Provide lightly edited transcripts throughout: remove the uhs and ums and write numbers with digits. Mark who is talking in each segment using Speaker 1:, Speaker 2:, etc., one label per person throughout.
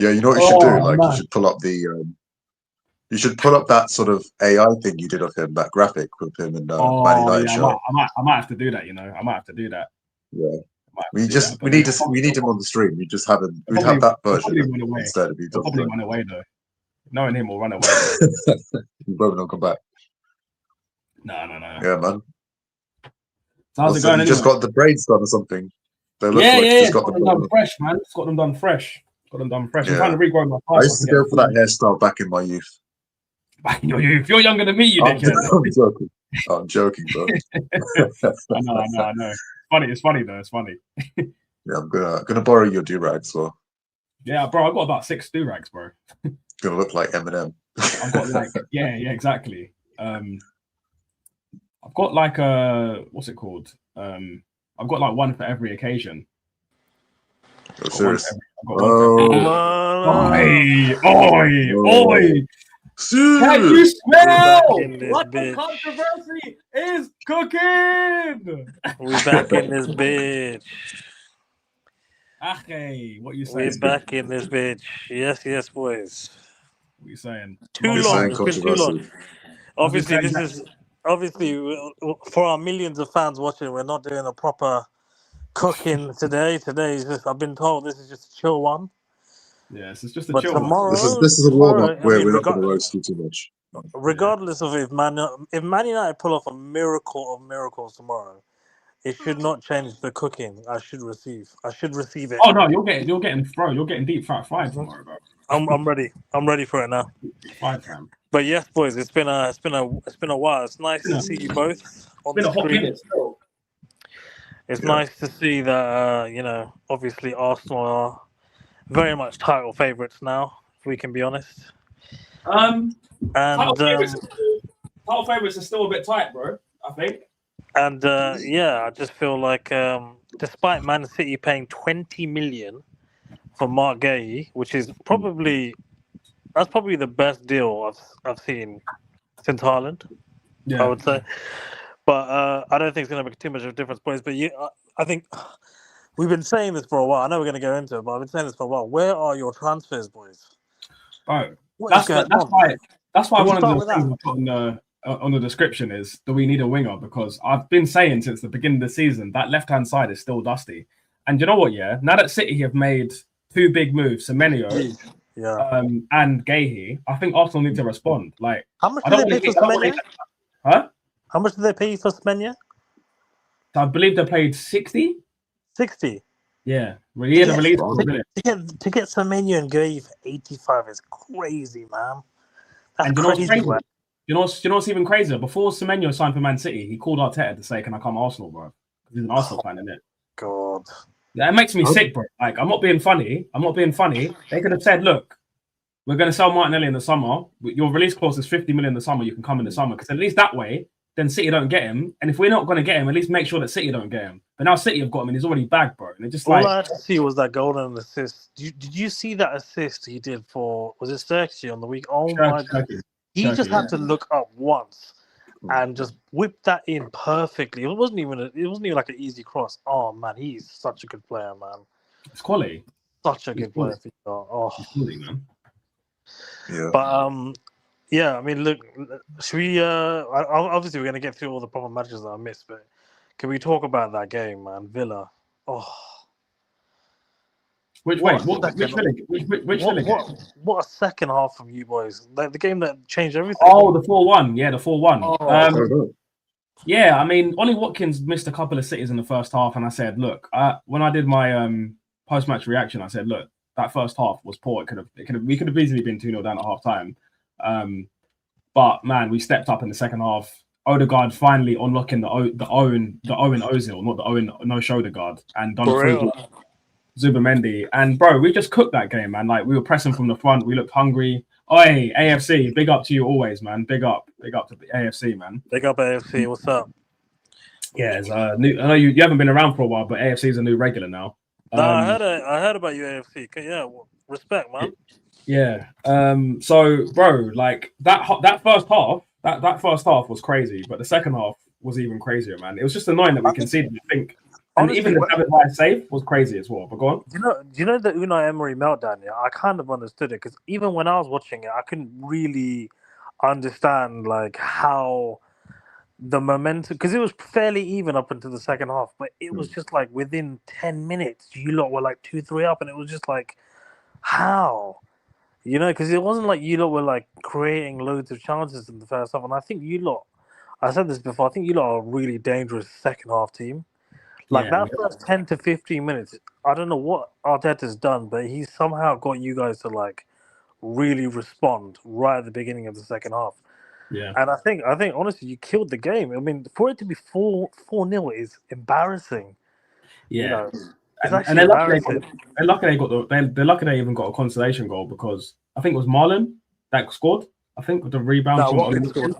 Speaker 1: Yeah, you know what you should do? Like,
Speaker 2: man.
Speaker 1: you should pull up you should pull up that sort of AI thing you did of him, that graphic with him in Man United shirt.
Speaker 3: I might have to do that. You know, I might have to do that.
Speaker 1: Yeah. We need him on the stream. We just haven't. We'd have that version instead.
Speaker 3: He'll probably run away though. Knowing him, will run away.
Speaker 1: He probably not come back.
Speaker 3: No.
Speaker 1: Yeah, man.
Speaker 3: So how's it going?
Speaker 1: You just got the braids done or something.
Speaker 3: Got them done fresh, man. It's got them done fresh. Yeah. I'm trying to regrow my
Speaker 1: I used to go for that hairstyle back in my youth.
Speaker 3: Back in your youth? You're younger than me, you dickhead.
Speaker 1: I'm joking, bro.
Speaker 3: I know. It's funny though. It's funny.
Speaker 1: Yeah, I'm gonna borrow your do-rag as well.
Speaker 3: Yeah, bro. I've got about 6 do-rags, bro.
Speaker 1: Gonna look like Eminem.
Speaker 3: I've got like yeah, exactly. I've got like what's it called? I've got like one for every occasion.
Speaker 1: Oh, serious?
Speaker 3: Oi! Can you smell what the controversy is cooking?
Speaker 4: We're back in this bitch.
Speaker 3: Okay, what you saying?
Speaker 4: We're back in this bitch. Yes, boys.
Speaker 3: What you saying?
Speaker 4: Too long. It's been too long. Obviously, this is for our millions of fans watching. We're not doing a proper cooking today. Today is just. I've been told this is just a chill one.
Speaker 3: Yes, it's just a
Speaker 4: but
Speaker 3: chill
Speaker 4: tomorrow,
Speaker 3: one.
Speaker 1: This is a warm-up where we're not going to roast you too much.
Speaker 4: Regardless of if Man United pull off a miracle of miracles tomorrow, it should not change the cooking I should receive it.
Speaker 3: Oh no, you're getting deep fried tomorrow, bro.
Speaker 4: I'm ready. I'm ready for it now.
Speaker 3: Fried, fam.
Speaker 4: But yes, boys, it's been a while. It's nice to see you both on the screen. It's nice to see that obviously Arsenal are very much title favourites now, if we can be honest.
Speaker 3: Title favourites are still a bit tight, bro, I think.
Speaker 4: And I just feel like despite Man City paying 20 million for Mark Guhei, which is probably the best deal I've seen since Haaland, I would say. But I don't think it's going to make too much of a difference, boys. But I think we've been saying this for a while. I know we're going to go into it, but I've been saying this for a while. Where are your transfers, boys?
Speaker 3: Bro, that's why one of the things on the description is, do we need a winger? Because I've been saying since the beginning of the season that left-hand side is still dusty. And you know what, yeah? Now that City have made 2 big moves, Semenyo and Guhei, I think Arsenal need to respond. Like,
Speaker 4: how much did they pay for Semenyo?
Speaker 3: Huh?
Speaker 4: How much did they pay for Semenyo?
Speaker 3: I believe they paid 60.
Speaker 4: 60?
Speaker 3: Yeah. Well, yeah,
Speaker 4: to get Semenyo and Guhei for 85 is crazy, man. That's crazy, man.
Speaker 3: You know what's even crazier? Before Semenyo signed for Man City, he called Arteta to say, "Can I come to Arsenal, bro?" Because he's an Arsenal fan, isn't it?
Speaker 4: God.
Speaker 3: Yeah, it makes me sick, bro. Like, I'm not being funny. They could have said, "Look, we're going to sell Martinelli in the summer. Your release clause is 50 million in the summer. You can come in the summer." Because at least that way, then City don't get him. And if we're not going to get him, at least make sure that City don't get him. But now City have got him and he's already bagged, bro. And it just
Speaker 4: all I had to see was that golden assist. Did you see that assist he did for, was it Sturkey on the week? Oh my God. He just had to look up once and just whip that in perfectly. It wasn't even like an easy cross. Oh man, he's such a good player, man.
Speaker 3: It's quality.
Speaker 4: Such a good player. Oh,
Speaker 3: it's quality, man.
Speaker 1: Yeah.
Speaker 4: But yeah, I mean, look, should we? Obviously, we're gonna get through all the proper matches that I missed, but can we talk about that game, man? Villa. Oh.
Speaker 3: Which
Speaker 4: what a second half from you boys. The game that changed everything.
Speaker 3: Oh, the 4-1. Yeah, the 4-1. Yeah, I mean, Ollie Watkins missed a couple of sitters in the first half, and I said, look, when I did my post-match reaction, I said, look, that first half was poor. We could have easily been 2-0 down at half time. But man, we stepped up in the second half. Odegaard finally unlocking the Owen Ozil, not the Owen no shoulder guard, and done Zubimendi. And bro, we just cooked that game, man. Like, we were pressing from the front. We looked hungry. Oi, AFC, big up to you always, man. Big up to the AFC, man.
Speaker 4: Big up AFC. What's up?
Speaker 3: Yeah, it's new. I know you haven't been around for a while, but AFC is a new regular now.
Speaker 4: No, I heard about you, AFC. Yeah, respect, man.
Speaker 3: Yeah. So, bro, like that first half, that first half was crazy, but the second half was even crazier, man. It was just annoying that we conceded. I think And even the David Raya save was crazy as well. But go on.
Speaker 4: Do you know the Unai Emery meltdown? Yeah, I kind of understood it because even when I was watching it, I couldn't really understand like how the momentum, because it was fairly even up until the second half, but it was just like within 10 minutes, you lot were like 2-3 up, and it was just like, how? Because it wasn't like you lot were like creating loads of chances in the first half, and I think you lot, I said this before, I think you lot are a really dangerous second half team. Like that first 10 to 15 minutes, I don't know what Arteta's done, but he's somehow got you guys to like really respond right at the beginning of the second half.
Speaker 3: Yeah.
Speaker 4: And I think honestly, you killed the game. I mean, for it to be 4-0 is embarrassing.
Speaker 3: Yeah.
Speaker 4: It's actually embarrassing.
Speaker 3: They're lucky they even got a consolation goal because I think it was Marlon that scored. I think with the rebound from
Speaker 4: Watkins scored.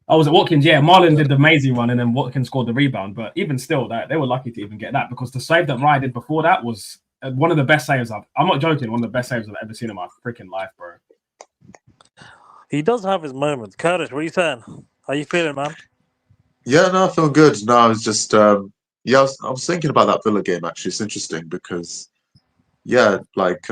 Speaker 3: Oh, was it Watkins? Yeah, Marlon did the amazing one, and then Watkins scored the rebound. But even still, that they were lucky to even get that because the save that Raya did before that was one of the best saves I'm not joking. One of the best saves I've ever seen in my freaking life, bro.
Speaker 4: He does have his moments. Kurdish, what are you saying? How you feeling, man?
Speaker 1: Yeah, no, I feel good. No, I was just I was thinking about that Villa game actually. It's interesting because like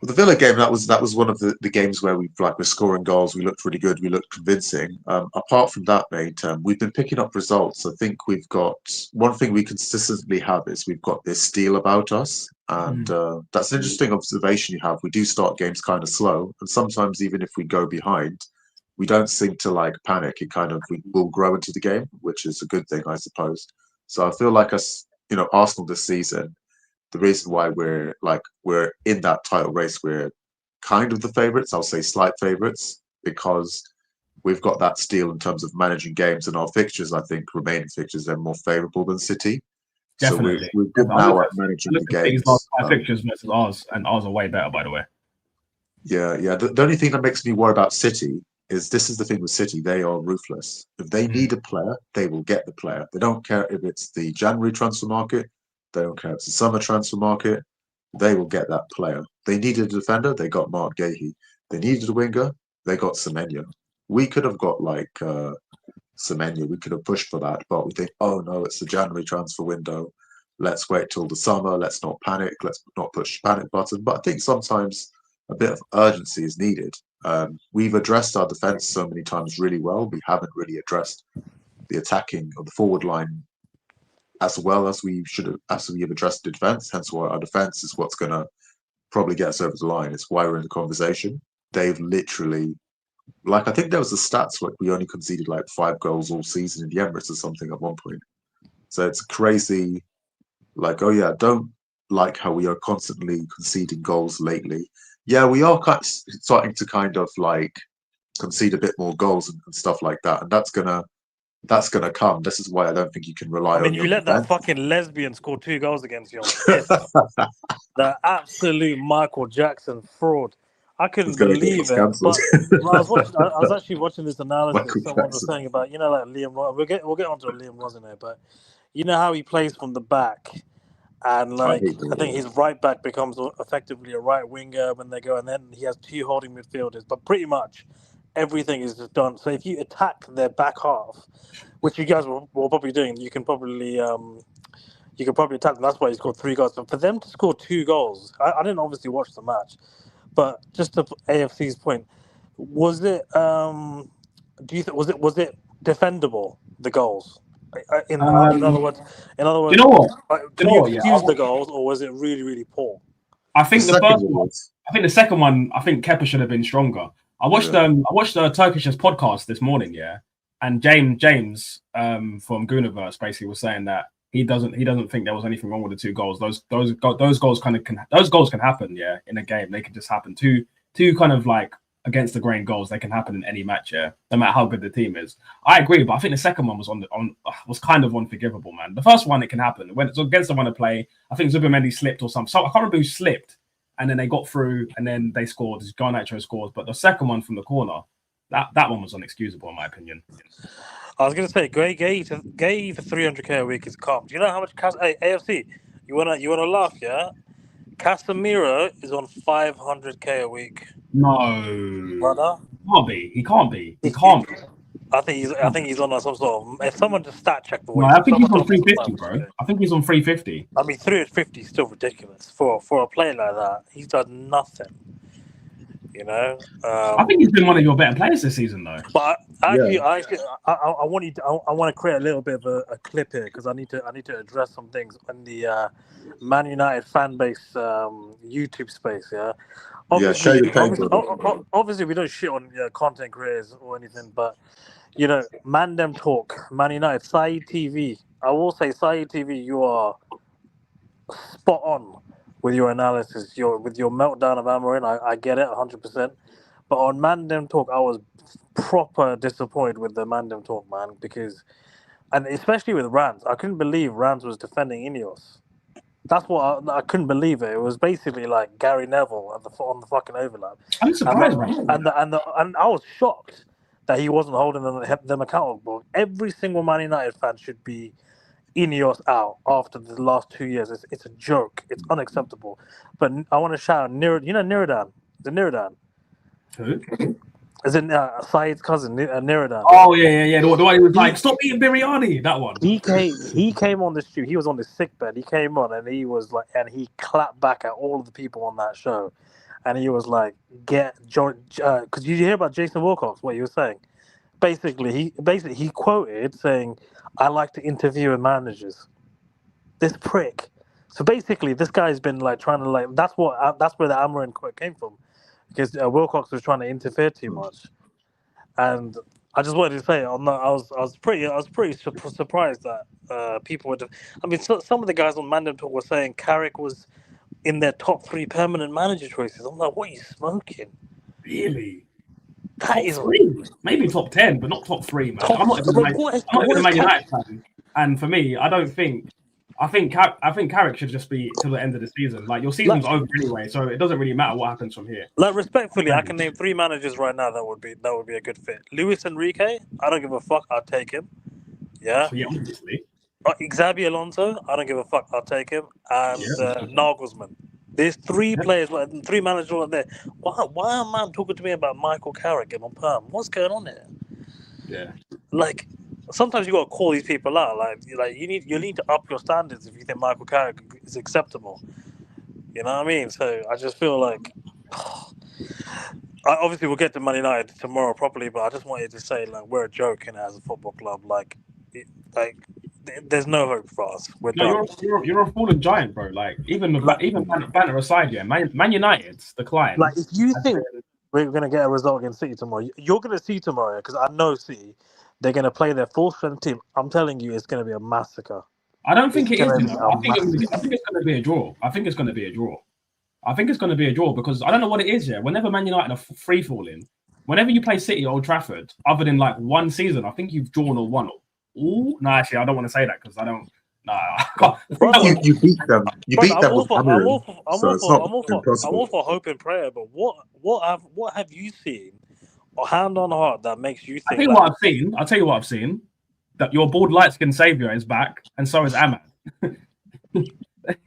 Speaker 1: the Villa game, that was one of the games where we're scoring goals. We looked really good. We looked convincing. Apart from that, mate, we've been picking up results. I think we've got one thing we consistently have is we've got this steel about us, and that's an interesting observation you have. We do start games kind of slow, and sometimes even if we go behind, we don't seem to like panic. We will grow into the game, which is a good thing, I suppose. So I feel like Arsenal this season. The reason why we're in that title race, we're kind of the favourites. I'll say slight favourites because we've got that steel in terms of managing games, and our fixtures, I think, remaining fixtures are more favourable than City.
Speaker 3: Definitely.
Speaker 1: So we're good now at managing the games.
Speaker 3: Last 5 fixtures versus ours, and ours are way better, by the way.
Speaker 1: Yeah. The only thing that makes me worry about City is this is the thing with City. They are ruthless. If they need a player, they will get the player. They don't care if it's the January transfer market. They don't care if it's the summer transfer market. They will get that player. They needed a defender. They got Mark Guhei. They needed a winger. They got Semenyo. We could have got Semenyo. We could have pushed for that, but we think, oh no, it's the January transfer window. Let's wait till the summer. Let's not panic. Let's not push the panic button. But I think sometimes a bit of urgency is needed. We've addressed our defense so many times really well. We haven't really addressed the attacking or the forward line as well as we should have, as we have addressed the defense. Hence why our defense is what's going to probably get us over the line. It's why we're in the conversation. They've literally, I think there was the stats like we only conceded 5 goals all season in the Emirates or something at one point. So it's crazy. Don't like how we are constantly conceding goals lately. Yeah, we are starting to concede a bit more goals and stuff like that, and that's gonna come. This is why I don't think you can rely on.
Speaker 4: I mean, you let that fucking lesbian score 2 goals against you on piss. The absolute Michael Jackson fraud. I couldn't believe it. But I was actually watching this analysis. Someone was saying about Liam Ross. We'll get onto Liam Ross in there, but you know how he plays from the back, and I think his right back becomes effectively a right winger when they go, and then he has 2 holding midfielders. But pretty much everything is just done. So if you attack their back half, which you guys were probably doing, you can probably attack them. That's why he scored 3 goals. But for them to score 2 goals, I didn't obviously watch the match, but just to AFC's point, was it? Was it defendable, the goals? In other words,
Speaker 3: you know what?
Speaker 4: Can you excuse the goals, or was it really, really poor?
Speaker 3: I think the first one. I think the second one. I think Kepa should have been stronger. I watched the Turkish's podcast this morning, and James from Gooniverse basically was saying that he doesn't think there was anything wrong with the 2 goals. Those goals can happen, in a game. They can just happen. Two kind of against the grain goals. They can happen in any match, no matter how good the team is. I agree, but I think the second one was kind of unforgivable, man. The first one, it can happen when it's against the one to play. I think Zubimendi slipped or something. So I can't remember who slipped, and then they got through, and then they scored. Garnacho scores, but the second one from the corner, that one was unexcusable in my opinion.
Speaker 4: I was going to say, Guhei for 300k a week is calm. Do you know how much AFC? You wanna laugh, yeah? Casemiro is on 500k a week.
Speaker 3: No,
Speaker 4: brother.
Speaker 3: He can't be. He can't be.
Speaker 4: I think he's on some sort of. If someone just stat check the way.
Speaker 3: No, I think he's on 350, bro. I think he's on 350.
Speaker 4: I mean, 350 is still ridiculous for a player like that. He's done nothing. You know.
Speaker 3: I think he's been one of your better players this season, though.
Speaker 4: But actually, I want to create a little bit of a clip here because I need to address some things in the Man United fan base YouTube space. Yeah. Obviously, we don't shit on content creators or anything, but you know, Man Dem Talk, Man United, Saeed TV. I will say, Saeed TV, you are spot on with your analysis, with your meltdown of Amorim. I get it 100%. But on Man Dem Talk, I was proper disappointed with the Man Dem Talk, man, and especially with Rans. I couldn't believe Rans was defending Ineos. That's what I couldn't believe it. It was basically like Gary Neville on the fucking overlap.
Speaker 3: I'm surprised,
Speaker 4: and I was shocked that he wasn't holding them accountable. Every single Man United fan should be Ineos out after the last 2 years. It's a joke. It's unacceptable. But I want to shout out Niridan. The Niridan.
Speaker 3: Who?
Speaker 4: As in Saeed's cousin, Niridan.
Speaker 3: Oh yeah. The one who was like, "Stop eating biryani." That one.
Speaker 4: He came on the street. He was on the sick bed. He came on and he was like, and he clapped back at all of the people on that show, and he was like, "Get John," because you hear about Jason Wilcox. What he was saying, basically he quoted saying, "I like to interview with managers." This prick. So basically, this guy's been like trying to like. That's where the Amorim quote came from. Because Wilcox was trying to interfere too much, and I just wanted to say, I was pretty surprised that people were. I mean, some of the guys on Man Dem Talk were saying Carrick was in their top 3 permanent manager choices. I'm like, what are you smoking?
Speaker 3: Really?
Speaker 4: That is
Speaker 3: 3, maybe top 10, but not top 3, man. I'm not even a Man United fan, and for me, I think Carrick should just be till the end of the season. Like, your season's over anyway, so it doesn't really matter what happens from here.
Speaker 4: Like, respectfully, I can name 3 managers right now that would be a good fit. Luis Enrique, I don't give a fuck. I'll take him. Yeah.
Speaker 3: Yeah, obviously.
Speaker 4: Xabi Alonso, I don't give a fuck. I'll take him. And Nagelsmann. There's 3 players, 3 managers right there. Why am man talking to me about Michael Carrick and on perm? What's going on here?
Speaker 3: Yeah.
Speaker 4: Like, sometimes you got to call these people out. Like you need to up your standards if you think Michael Carrick is acceptable. You know what I mean? So I just feel like, obviously we'll get to Man United tomorrow properly, but I just wanted to say, like, we're a joke as a football club. There's no hope for us.
Speaker 3: You're a fallen giant, bro. Like, even banter aside, yeah, Man United's the client.
Speaker 4: Like, if you think we're going to get a result against City tomorrow, you're going to see tomorrow, because I know City. They're going to play their full strength team. I'm telling you, it's going to be a massacre.
Speaker 3: I don't think it is. I think it's going to be a draw. I think it's going to be a draw because I don't know what it is. Yeah, whenever Man United are free falling, whenever you play City at Old Trafford, other than like one season, I think you've drawn or won. Oh no, actually, I don't want to say that because I don't.
Speaker 1: You beat them. You beat them with Amorim.
Speaker 4: I'm all for hope and prayer, but what have you seen? Or hand on heart that makes you think.
Speaker 3: I'll tell you what I've seen. That your bald light skin savior is back, and so is Ahmad.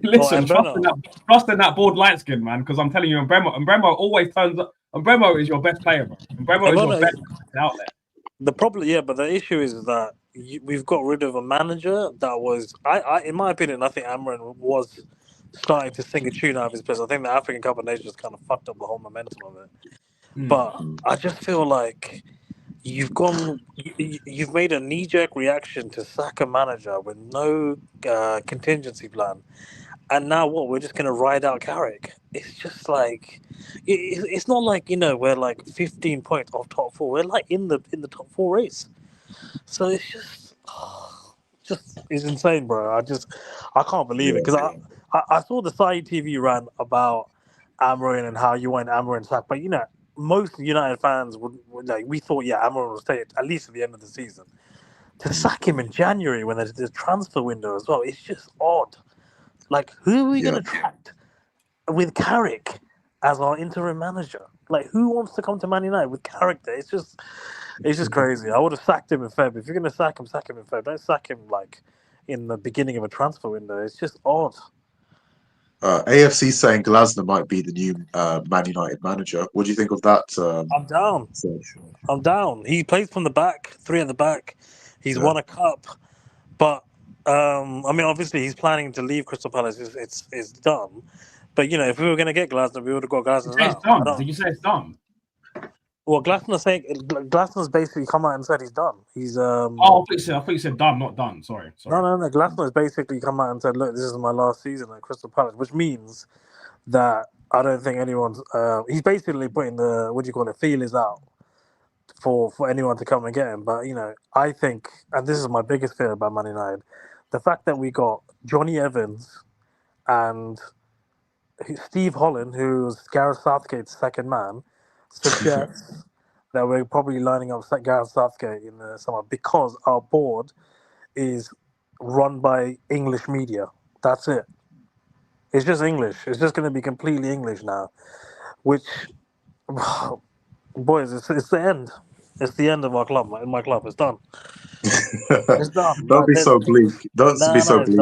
Speaker 3: Listen, trust in that bald light skin, man, because I'm telling you, Bremo always turns up. Bremo is your best player, bro. Bremo is your best outlet.
Speaker 4: The problem, but the issue is that we've got rid of a manager that was, in my opinion, I think Amorim was starting to sing a tune out of his place. I think the African Cup of Nations kind of fucked up the whole momentum of it. But I just feel like you've made a knee-jerk reaction to sack a manager with no contingency plan, and now what? We're just gonna ride out Carrick. It's just like it's not like we're like 15 points off top 4. We're like in the top 4 race. So it's just it's insane, bro. I can't believe it because I saw the Saeed TV rant about Amorim and how you want Amorim sacked, but most United fans would like. We thought, Amorim will stay at least at the end of the season. To sack him in January when there's this transfer window as well, it's just odd. Like, who are we going to attract with Carrick as our interim manager? Like, who wants to come to Man United with Carrick there? It's just crazy. I would have sacked him in Feb. If you're going to sack him in Feb. Don't sack him like in the beginning of a transfer window. It's just odd.
Speaker 1: AFC saying Glasner might be the new Man United manager. What do you think of that?
Speaker 4: I'm down.
Speaker 1: Search?
Speaker 4: I'm down. He plays from the back, 3 at the back. He's won a cup, but I mean, obviously, he's planning to leave Crystal Palace. It's done. But if we were going to get Glasner, we would have got Glasner now.
Speaker 3: It's done. Did you say it's done?
Speaker 4: Well, Glasner's basically come out and said he's done. He's
Speaker 3: I thought you said done, not done. Sorry.
Speaker 4: No. Glasner's basically come out and said, "Look, this is my last season at Crystal Palace," which means that I don't think anyone's. He's basically putting the feelers out for anyone to come and get him. But I think, and this is my biggest fear about Man United, the fact that we got Johnny Evans and Steve Holland, who was Gareth Southgate's second man, suggests that we're probably lining up Gareth Southgate in the summer because our board is run by English media. That's it. It's just English. It's just going to be completely English now, which, boys, it's the end. It's the end of our club. In my club, it's done. It's done.
Speaker 1: Don't be so bleak. Don't be so bleak.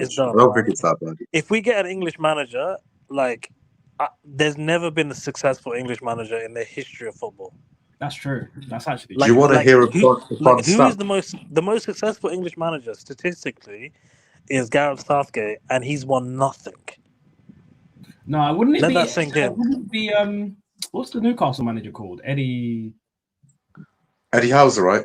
Speaker 4: It's done.
Speaker 1: I don't think it's that bad.
Speaker 4: If we get an English manager, there's never been a successful English manager in the history of football.
Speaker 3: That's true. That's actually.
Speaker 1: Do you want to hear a fun
Speaker 4: who is the most successful English manager statistically? Is Gareth Southgate, and he's won nothing.
Speaker 3: No, wouldn't it
Speaker 4: Let
Speaker 3: be?
Speaker 4: that sink in.
Speaker 3: Wouldn't it be what's the Newcastle manager called? Eddie
Speaker 1: Howe's right.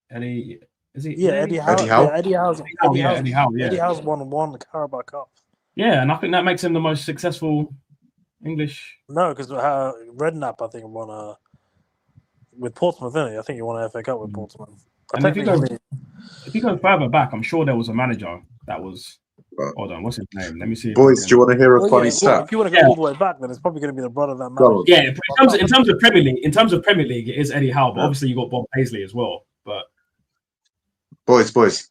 Speaker 3: Eddie. Is he?
Speaker 4: Yeah, Eddie Howe.
Speaker 1: Howe?
Speaker 4: Eddie Howe's
Speaker 3: Eddie
Speaker 4: Howe's won the Carabao Cup.
Speaker 3: Yeah, and I think that makes him the most successful English.
Speaker 4: No, because Redknapp, I think, won with Portsmouth, didn't he? I think he won an FA Cup with Portsmouth.
Speaker 3: And if you go further back, I'm sure there was a manager that was. Hold on, what's his name? Let me see.
Speaker 1: Boys, do you want to hear a funny stat?
Speaker 4: If you want to go all the way back, then it's probably going to be the brother that manager.
Speaker 3: Yeah, in terms of Premier League, it is Eddie Howe, but obviously you got Bob Paisley as well. But
Speaker 1: boys,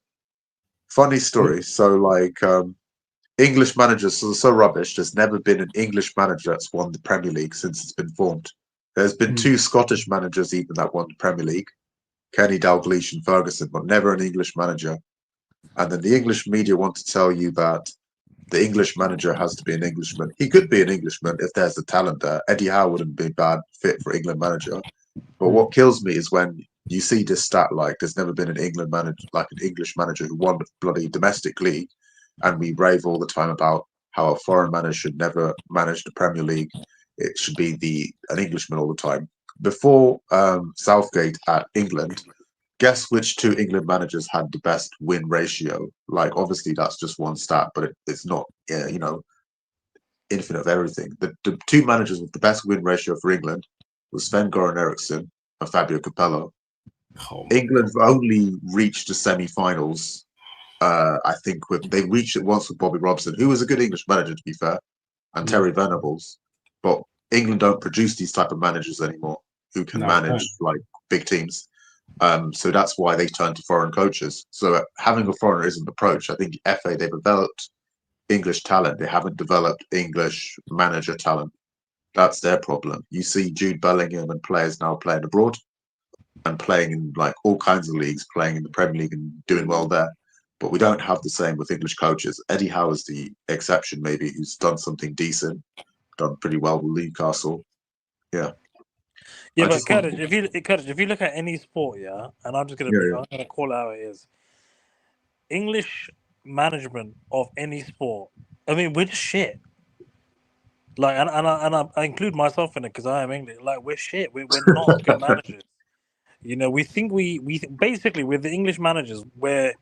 Speaker 1: funny story. So English managers are so rubbish. There's never been an English manager that's won the Premier League since it's been formed. There's been 2 Scottish managers even that won the Premier League, Kenny Dalglish and Ferguson, but never an English manager. And then the English media want to tell you that the English manager has to be an Englishman. He could be an Englishman if there's the talent there. Eddie Howe wouldn't be a bad fit for England manager. But what kills me is when you see this stat there's never been an England manager, an English manager who won the bloody domestic league, and we rave all the time about how a foreign manager should never manage the Premier League. It should be an Englishman all the time. Before Southgate at England, guess which 2 England managers had the best win ratio? Obviously that's just one stat, but it's not, infinite of everything. The 2 managers with the best win ratio for England was Sven-Göran Eriksson and Fabio Capello. England only reached the semi-finals. I think they reached it once with Bobby Robson, who was a good English manager to be fair, and Terry Venables. But England don't produce these type of managers anymore who can manage big teams. So that's why they turn to foreign coaches. So having a foreigner isn't the approach. I think FA, they've developed English talent. They haven't developed English manager talent. That's their problem. You see Jude Bellingham and players now playing abroad and playing in all kinds of leagues, playing in the Premier League and doing well there. But we don't have the same with English coaches. Eddie Howe is the exception, maybe, who's done something decent, done pretty well with Newcastle. Yeah.
Speaker 4: Yeah, but Curtis, if you look at any sport, and I'm just gonna call it how it is. English management of any sport, I mean, we're just shit. And I include myself in it because I am English. We're shit. We're not good managers. We think we basically with the English managers, we're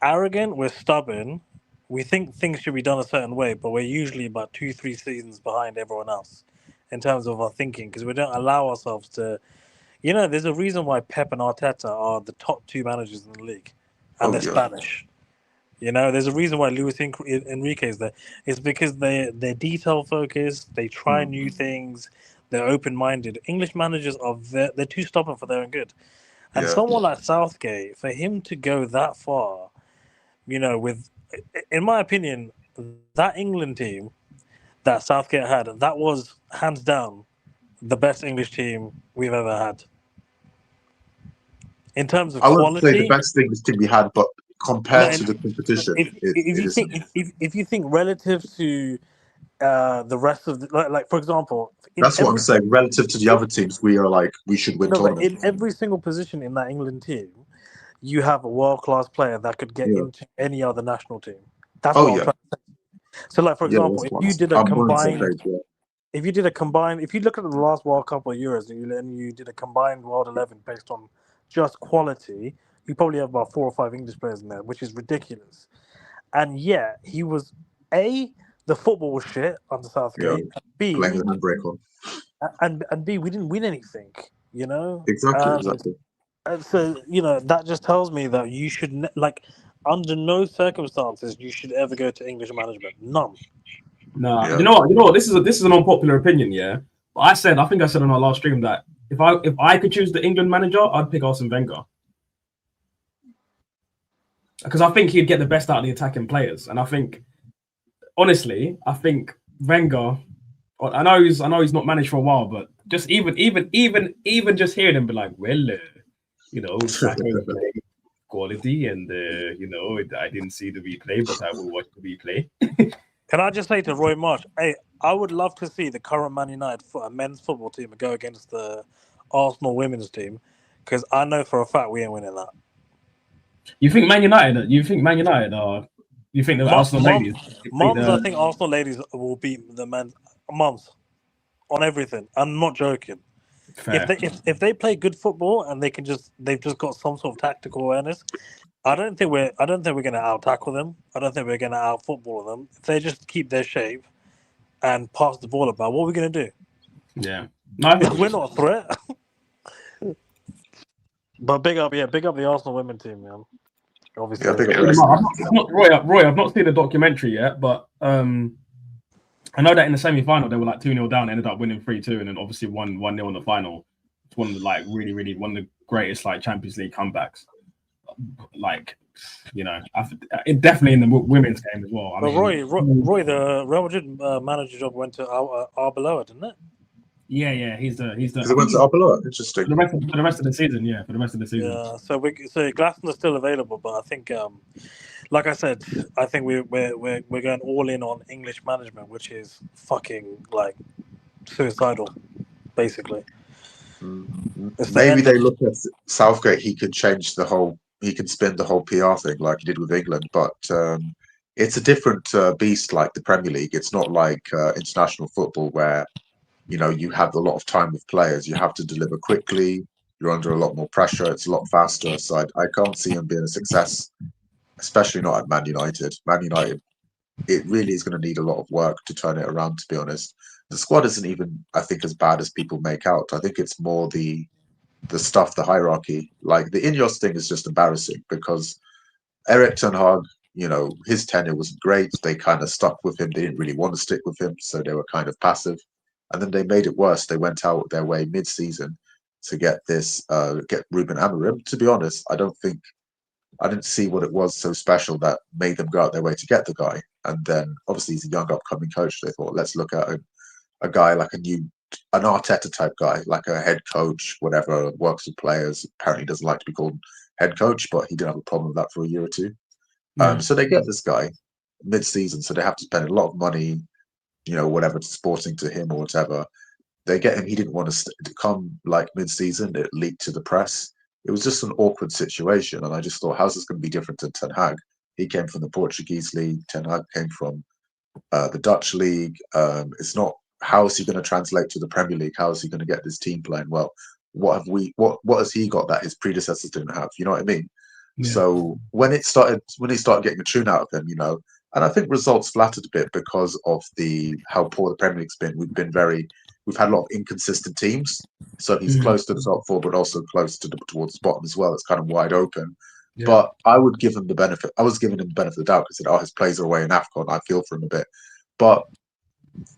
Speaker 4: arrogant, we're stubborn. We think things should be done a certain way, but we're usually about 2-3 seasons behind everyone else in terms of our thinking because we don't allow ourselves to. There's a reason why Pep and Arteta are the top 2 managers in the league, and they're Spanish. There's a reason why Luis Enrique is there. It's because they're detail focused. They try new things. They're open minded. English managers they're too stubborn for their own good. And someone like Southgate, for him to go that far, with, in my opinion, that England team that Southgate had, that was hands down the best English team we've ever had. In terms of quality,
Speaker 1: I wouldn't say the best English team we had, but compared to the competition,
Speaker 4: if you think relative to the rest of like for example,
Speaker 1: That's what I'm saying. Relative to the other teams, we should win
Speaker 4: no, but
Speaker 1: tournaments.
Speaker 4: in every single position in that England team, you have a world-class player that could get into any other national team. That's what I'm trying to say. So, like for example, if you did a combined, if you look at the last World Cup or Euros and you did a combined World 11 based on just quality, you probably have about 4 or 5 English players in there, which is ridiculous. And yeah, he was the football was shit under Southgate.
Speaker 1: Yeah, playing with handbrake on.
Speaker 4: And B, we didn't win anything. You know,
Speaker 1: exactly.
Speaker 4: And so that just tells me that you should under no circumstances you should ever go to English management. None.
Speaker 3: No, you know what? This is an unpopular opinion, yeah. But I think I said on our last stream that if I could choose the England manager, I'd pick Arsene Wenger. Because I think he'd get the best out of the attacking players. And I think, honestly, Wenger, I know he's not managed for a while, but just even just hearing him be like, well, quality and, I didn't see the replay, but I will watch the replay.
Speaker 4: Can I just say to Roy Marsh, hey, I would love to see the current Man United men's football team go against the Arsenal women's team, because I know for a fact we ain't winning that.
Speaker 3: You think Man United are? You think the Arsenal ladies?
Speaker 4: I think Arsenal ladies will beat the men. Mums on everything. I'm not joking.
Speaker 3: Fair.
Speaker 4: If they play good football and they've just got some sort of tactical awareness, I don't think we're going to out tackle them. I don't think we're going to out football them. If they just keep their shape and pass the ball about, what are we going to do?
Speaker 3: Yeah,
Speaker 4: we're not a threat. But big up the Arsenal women team, man. Obviously,
Speaker 3: Roy, I've not seen the documentary yet, but I know that in the semi-final they were like 2-0 down, ended up winning 3-2, and then obviously 1-0 in the final. It's one of the really one of the greatest Champions League comebacks. Definitely in the women's game as well.
Speaker 4: Roy, the Real Madrid manager job went to Arbeloa, didn't it?
Speaker 3: Yeah. He's the.
Speaker 1: Because it went to Arbeloa. Interesting.
Speaker 3: For the rest of the season, yeah. For the rest of the season.
Speaker 4: Yeah. So Glaston's still available, but I think, like I said, I think we're going all in on English management, which is fucking suicidal, basically.
Speaker 1: Maybe they look at Southgate. He could change he can spin the whole PR thing like he did with England, but it's a different beast like the Premier League. It's not like international football where you have a lot of time with players. You have to deliver quickly. You're under a lot more pressure. It's a lot faster. So I can't see him being a success, especially not at Man United. Man United, it really is going to need a lot of work to turn it around, to be honest. The squad isn't even, I think, as bad as people make out. I think it's more the stuff, the hierarchy. Like the Ineos thing is just embarrassing because Eric Ten Hag, his tenure wasn't great. They kind of stuck with him. They didn't really want to stick with him, so they were kind of passive. And then they made it worse. They went out their way mid-season to get Ruben Amorim. To be honest, I didn't see what it was so special that made them go out their way to get the guy. And then obviously he's a young upcoming coach. They thought, let's look at a guy like an Arteta type guy, like a head coach, whatever, works with players. Apparently doesn't like to be called head coach, but he did have a problem with that for a year or two. So they get this guy mid-season, so they have to spend a lot of money, whatever, sporting to him or whatever. They get him. He didn't want to come mid-season. It leaked to the press. It was just an awkward situation. And I just thought, how's this going to be different to Ten Hag? He came from the Portuguese league. Ten Hag came from the Dutch league. It's not, how is he going to translate to the Premier League? How is he going to get this team playing well? What has he got that his predecessors didn't have? You know what I mean? Yeah. So when he started getting a tune out of him, and I think results flattered a bit because of how poor the Premier League's been. We've had a lot of inconsistent teams. So he's close to the top four, but also close towards the bottom as well. It's kind of wide open. Yeah. But I would give him the benefit. I was giving him the benefit of the doubt because his players are away in AFCON. I feel for him a bit. But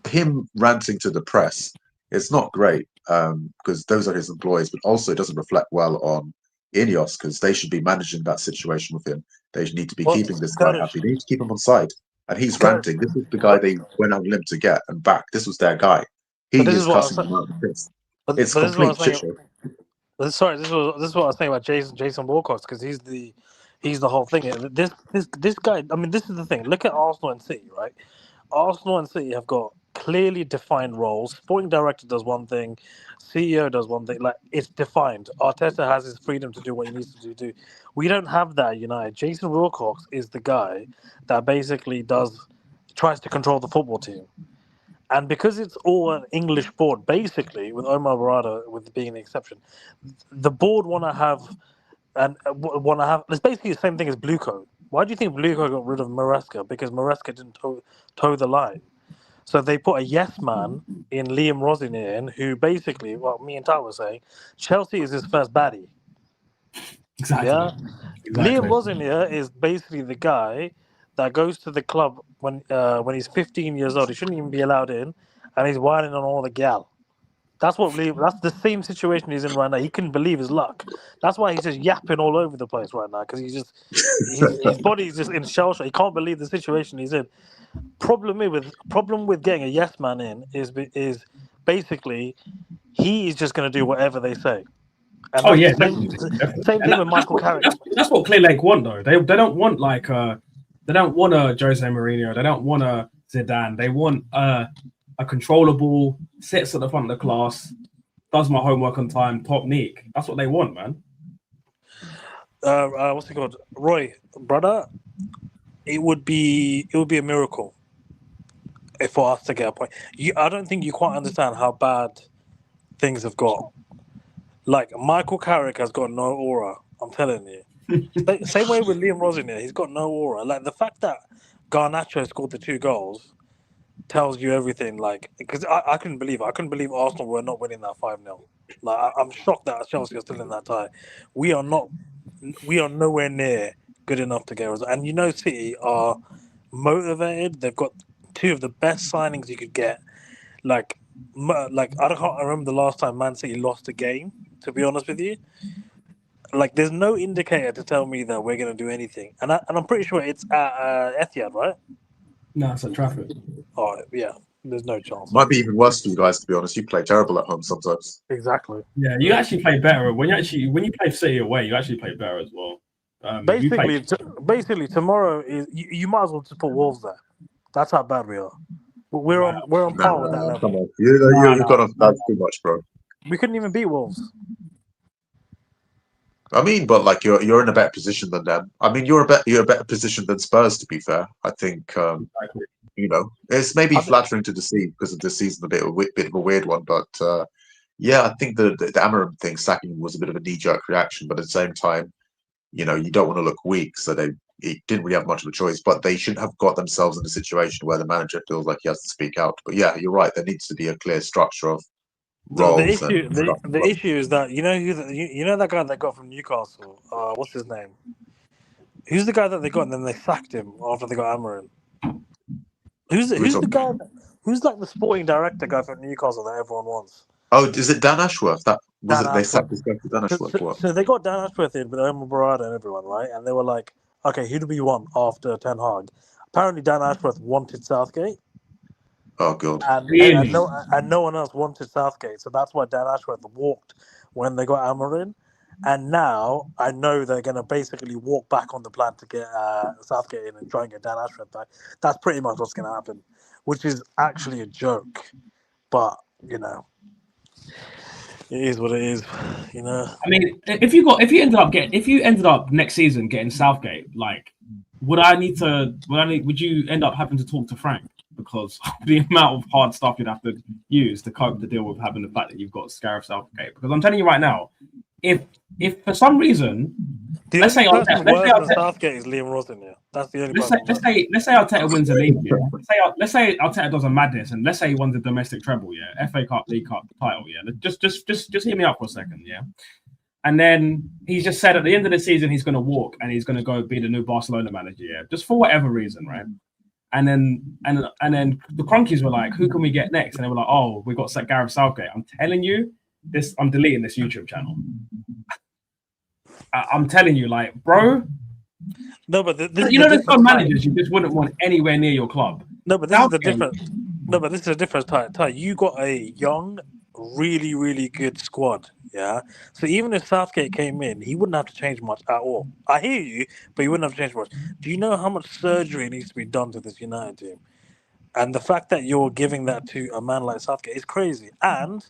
Speaker 1: him ranting to the press, it's not great because those are his employees, but also it doesn't reflect well on Ineos because they should be managing that situation with him. They need to be keeping this guy happy. They need to keep him on side. And he's ranting. This is the guy they went on limb to get and back. This was their guy. He is cussing them out of this. It's complete shit show.
Speaker 4: Sorry, this is what I was saying about Jason Walcott because he's the whole thing. This guy. I mean, this is the thing. Look at Arsenal and City, right? Arsenal and City have got clearly defined roles. Sporting director does one thing, CEO does one thing. Like, it's defined. Arteta has his freedom to do what he needs to do. We don't have that at United. Jason Wilcox is the guy that basically tries to control the football team. And because it's all an English board, basically, with Omar Barada with being the exception, the board want to have it's basically the same thing as Bluecoat. Why do you think Bluecoat got rid of Maresca? Because Maresca didn't toe the line. So they put a yes man in Liam Rosenier, who basically, what me and Ty were saying, Chelsea is his first baddie.
Speaker 3: Exactly.
Speaker 4: Yeah, Liam Rosenier is basically the guy that goes to the club when he's 15 years old. He shouldn't even be allowed in, and he's whining on all the gal. That's the same situation he's in right now. He couldn't believe his luck. That's why he's just yapping all over the place right now, because his body's just in shell shock. He can't believe the situation he's in. Problem with getting a yes man in is basically he is just going to do whatever they say. And
Speaker 3: definitely.
Speaker 4: Same thing with Michael Carrick.
Speaker 3: That's what Clear Lake want, though. They don't want they don't want a Jose Mourinho. They don't want a Zidane. They want a controllable, sits at the front of the class, does my homework on time, top Nick. That's what they want, man.
Speaker 4: What's it called? Roy, brother, it would be a miracle for us to get a point. I don't think you quite understand how bad things have got. Like, Michael Carrick has got no aura. I'm telling you. Same way with Liam Rosenier. He's got no aura. Like, the fact that Garnacho scored the 2 goals tells you everything. Like, because I couldn't believe it. I couldn't believe Arsenal were not winning that 5-0. Like, I'm shocked that Chelsea are still in that tie. We are nowhere near good enough to get results. And City are motivated. They've got 2 of the best signings you could get. Like I can't remember the last time Man City lost a game, to be honest with you. Like, there's no indicator to tell me that we're going to do anything. And I'm pretty sure it's at Etihad, right?
Speaker 3: No, it's at Trafford.
Speaker 4: Oh, yeah. There's no chance.
Speaker 1: Might be even worse for you guys, to be honest. You play terrible at home sometimes.
Speaker 4: Exactly.
Speaker 3: Yeah, you actually play better. When you play City away, you actually play better as well.
Speaker 4: Basically, tomorrow is you might as well just put Wolves there. That's how bad we are. We're on par with that level.
Speaker 1: Come on, you've got that's too much, bro.
Speaker 4: We couldn't even beat Wolves.
Speaker 1: I mean, but like you're in a better position than them. I mean, you're a better position than Spurs, to be fair. I think it's maybe flattering to deceive because of this season, a bit of a weird one. But yeah, I think the Amorim thing, sacking, was a bit of a knee-jerk reaction. But at the same time, you don't want to look weak, so he didn't really have much of a choice. But they shouldn't have got themselves in a situation where the manager feels like he has to speak out. But yeah, you're right. There needs to be a clear structure of roles.
Speaker 4: The issue is that you know that guy they got from Newcastle. What's his name? Who's the guy that they got and then they sacked him after they got Amorim? Who's the guy? Who's like the sporting director guy from Newcastle that everyone wants?
Speaker 1: Oh, is it Dan Ashworth? They sacked this guy for Dan Ashworth.
Speaker 4: So they got Dan Ashworth in with Omar Barada and everyone, right? And they were like, okay, who do we want after Ten Hag? Apparently, Dan Ashworth wanted Southgate.
Speaker 1: Oh, God.
Speaker 4: And no one else wanted Southgate. So that's why Dan Ashworth walked when they got Amorim. And now I know they're going to basically walk back on the plan to get Southgate in and try and get Dan Ashworth back. That's pretty much what's going to happen, which is actually a joke. But, it is what it is, I
Speaker 3: mean, if you ended up next season getting Southgate, like, would you end up having to talk to Frank? Because the amount of hard stuff you'd have to use to cope to deal with having the fact that you've got Scarif Southgate. Because I'm telling you right now, if for some reason, let's say
Speaker 4: Southgate is Liam Rosenier. That's the only.
Speaker 3: Let's say Arteta wins the league. Yeah? Let's say Arteta does a madness, and let's say he wins the domestic treble. Yeah, FA Cup, League Cup title. Yeah, just hear me out for a second. Yeah, and then he's just said at the end of the season he's going to walk and he's going to go be the new Barcelona manager. Yeah, just for whatever reason, right? And then the Cronkies were like, who can we get next? And they were like, oh, we got Gareth Southgate. I'm telling you, I'm deleting this YouTube channel. I'm telling you, like, bro.
Speaker 4: No, but
Speaker 3: there's some managers you just wouldn't want anywhere near your club.
Speaker 4: No, but this is the difference. No, but this is a difference. Ty, you got a young, really, really good squad. Yeah. So even if Southgate came in, he wouldn't have to change much at all. I hear you, but he wouldn't have to change much. Do you know how much surgery needs to be done to this United team? And the fact that you're giving that to a man like Southgate is crazy. And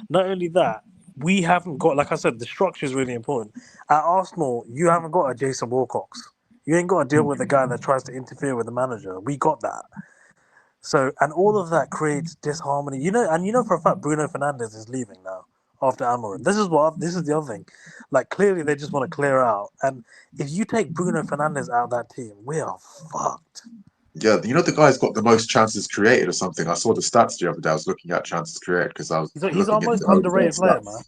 Speaker 4: not only that, we haven't got, like I said, the structure is really important. At Arsenal, you haven't got a Jason Wilcox. You ain't got to deal with a guy that tries to interfere with the manager. We got that. So, and all of that creates disharmony. And you know for a fact Bruno Fernandes is leaving now after Amorim. This is the other thing. Like, clearly they just want to clear out. And if you take Bruno Fernandes out of that team, we are fucked.
Speaker 1: Yeah, the guy's got the most chances created or something. I saw the stats the other day. I was looking at chances created because I was
Speaker 4: he's our most underrated player, man.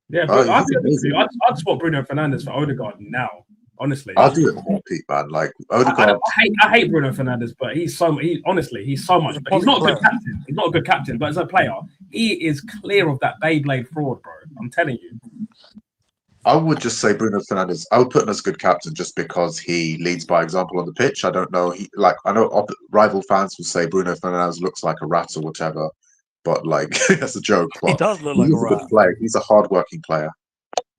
Speaker 3: Yeah, but I'd swap Bruno Fernandes for Odegaard now. Honestly,
Speaker 1: I'll do it for Pete, man. Like Odegaard,
Speaker 3: I hate Bruno Fernandes, but he's so much. He's not a good captain. He's not a good captain, but as a player, he is clear of that Beyblade fraud, bro. I'm telling you.
Speaker 1: I would just say Bruno Fernandes. I would put him as a good captain just because he leads by example on the pitch. I don't know. I know rival fans will say Bruno Fernandes looks like a rat or whatever, but like that's a joke. But
Speaker 4: he does look like a rat.
Speaker 1: Good player. He's a hardworking player.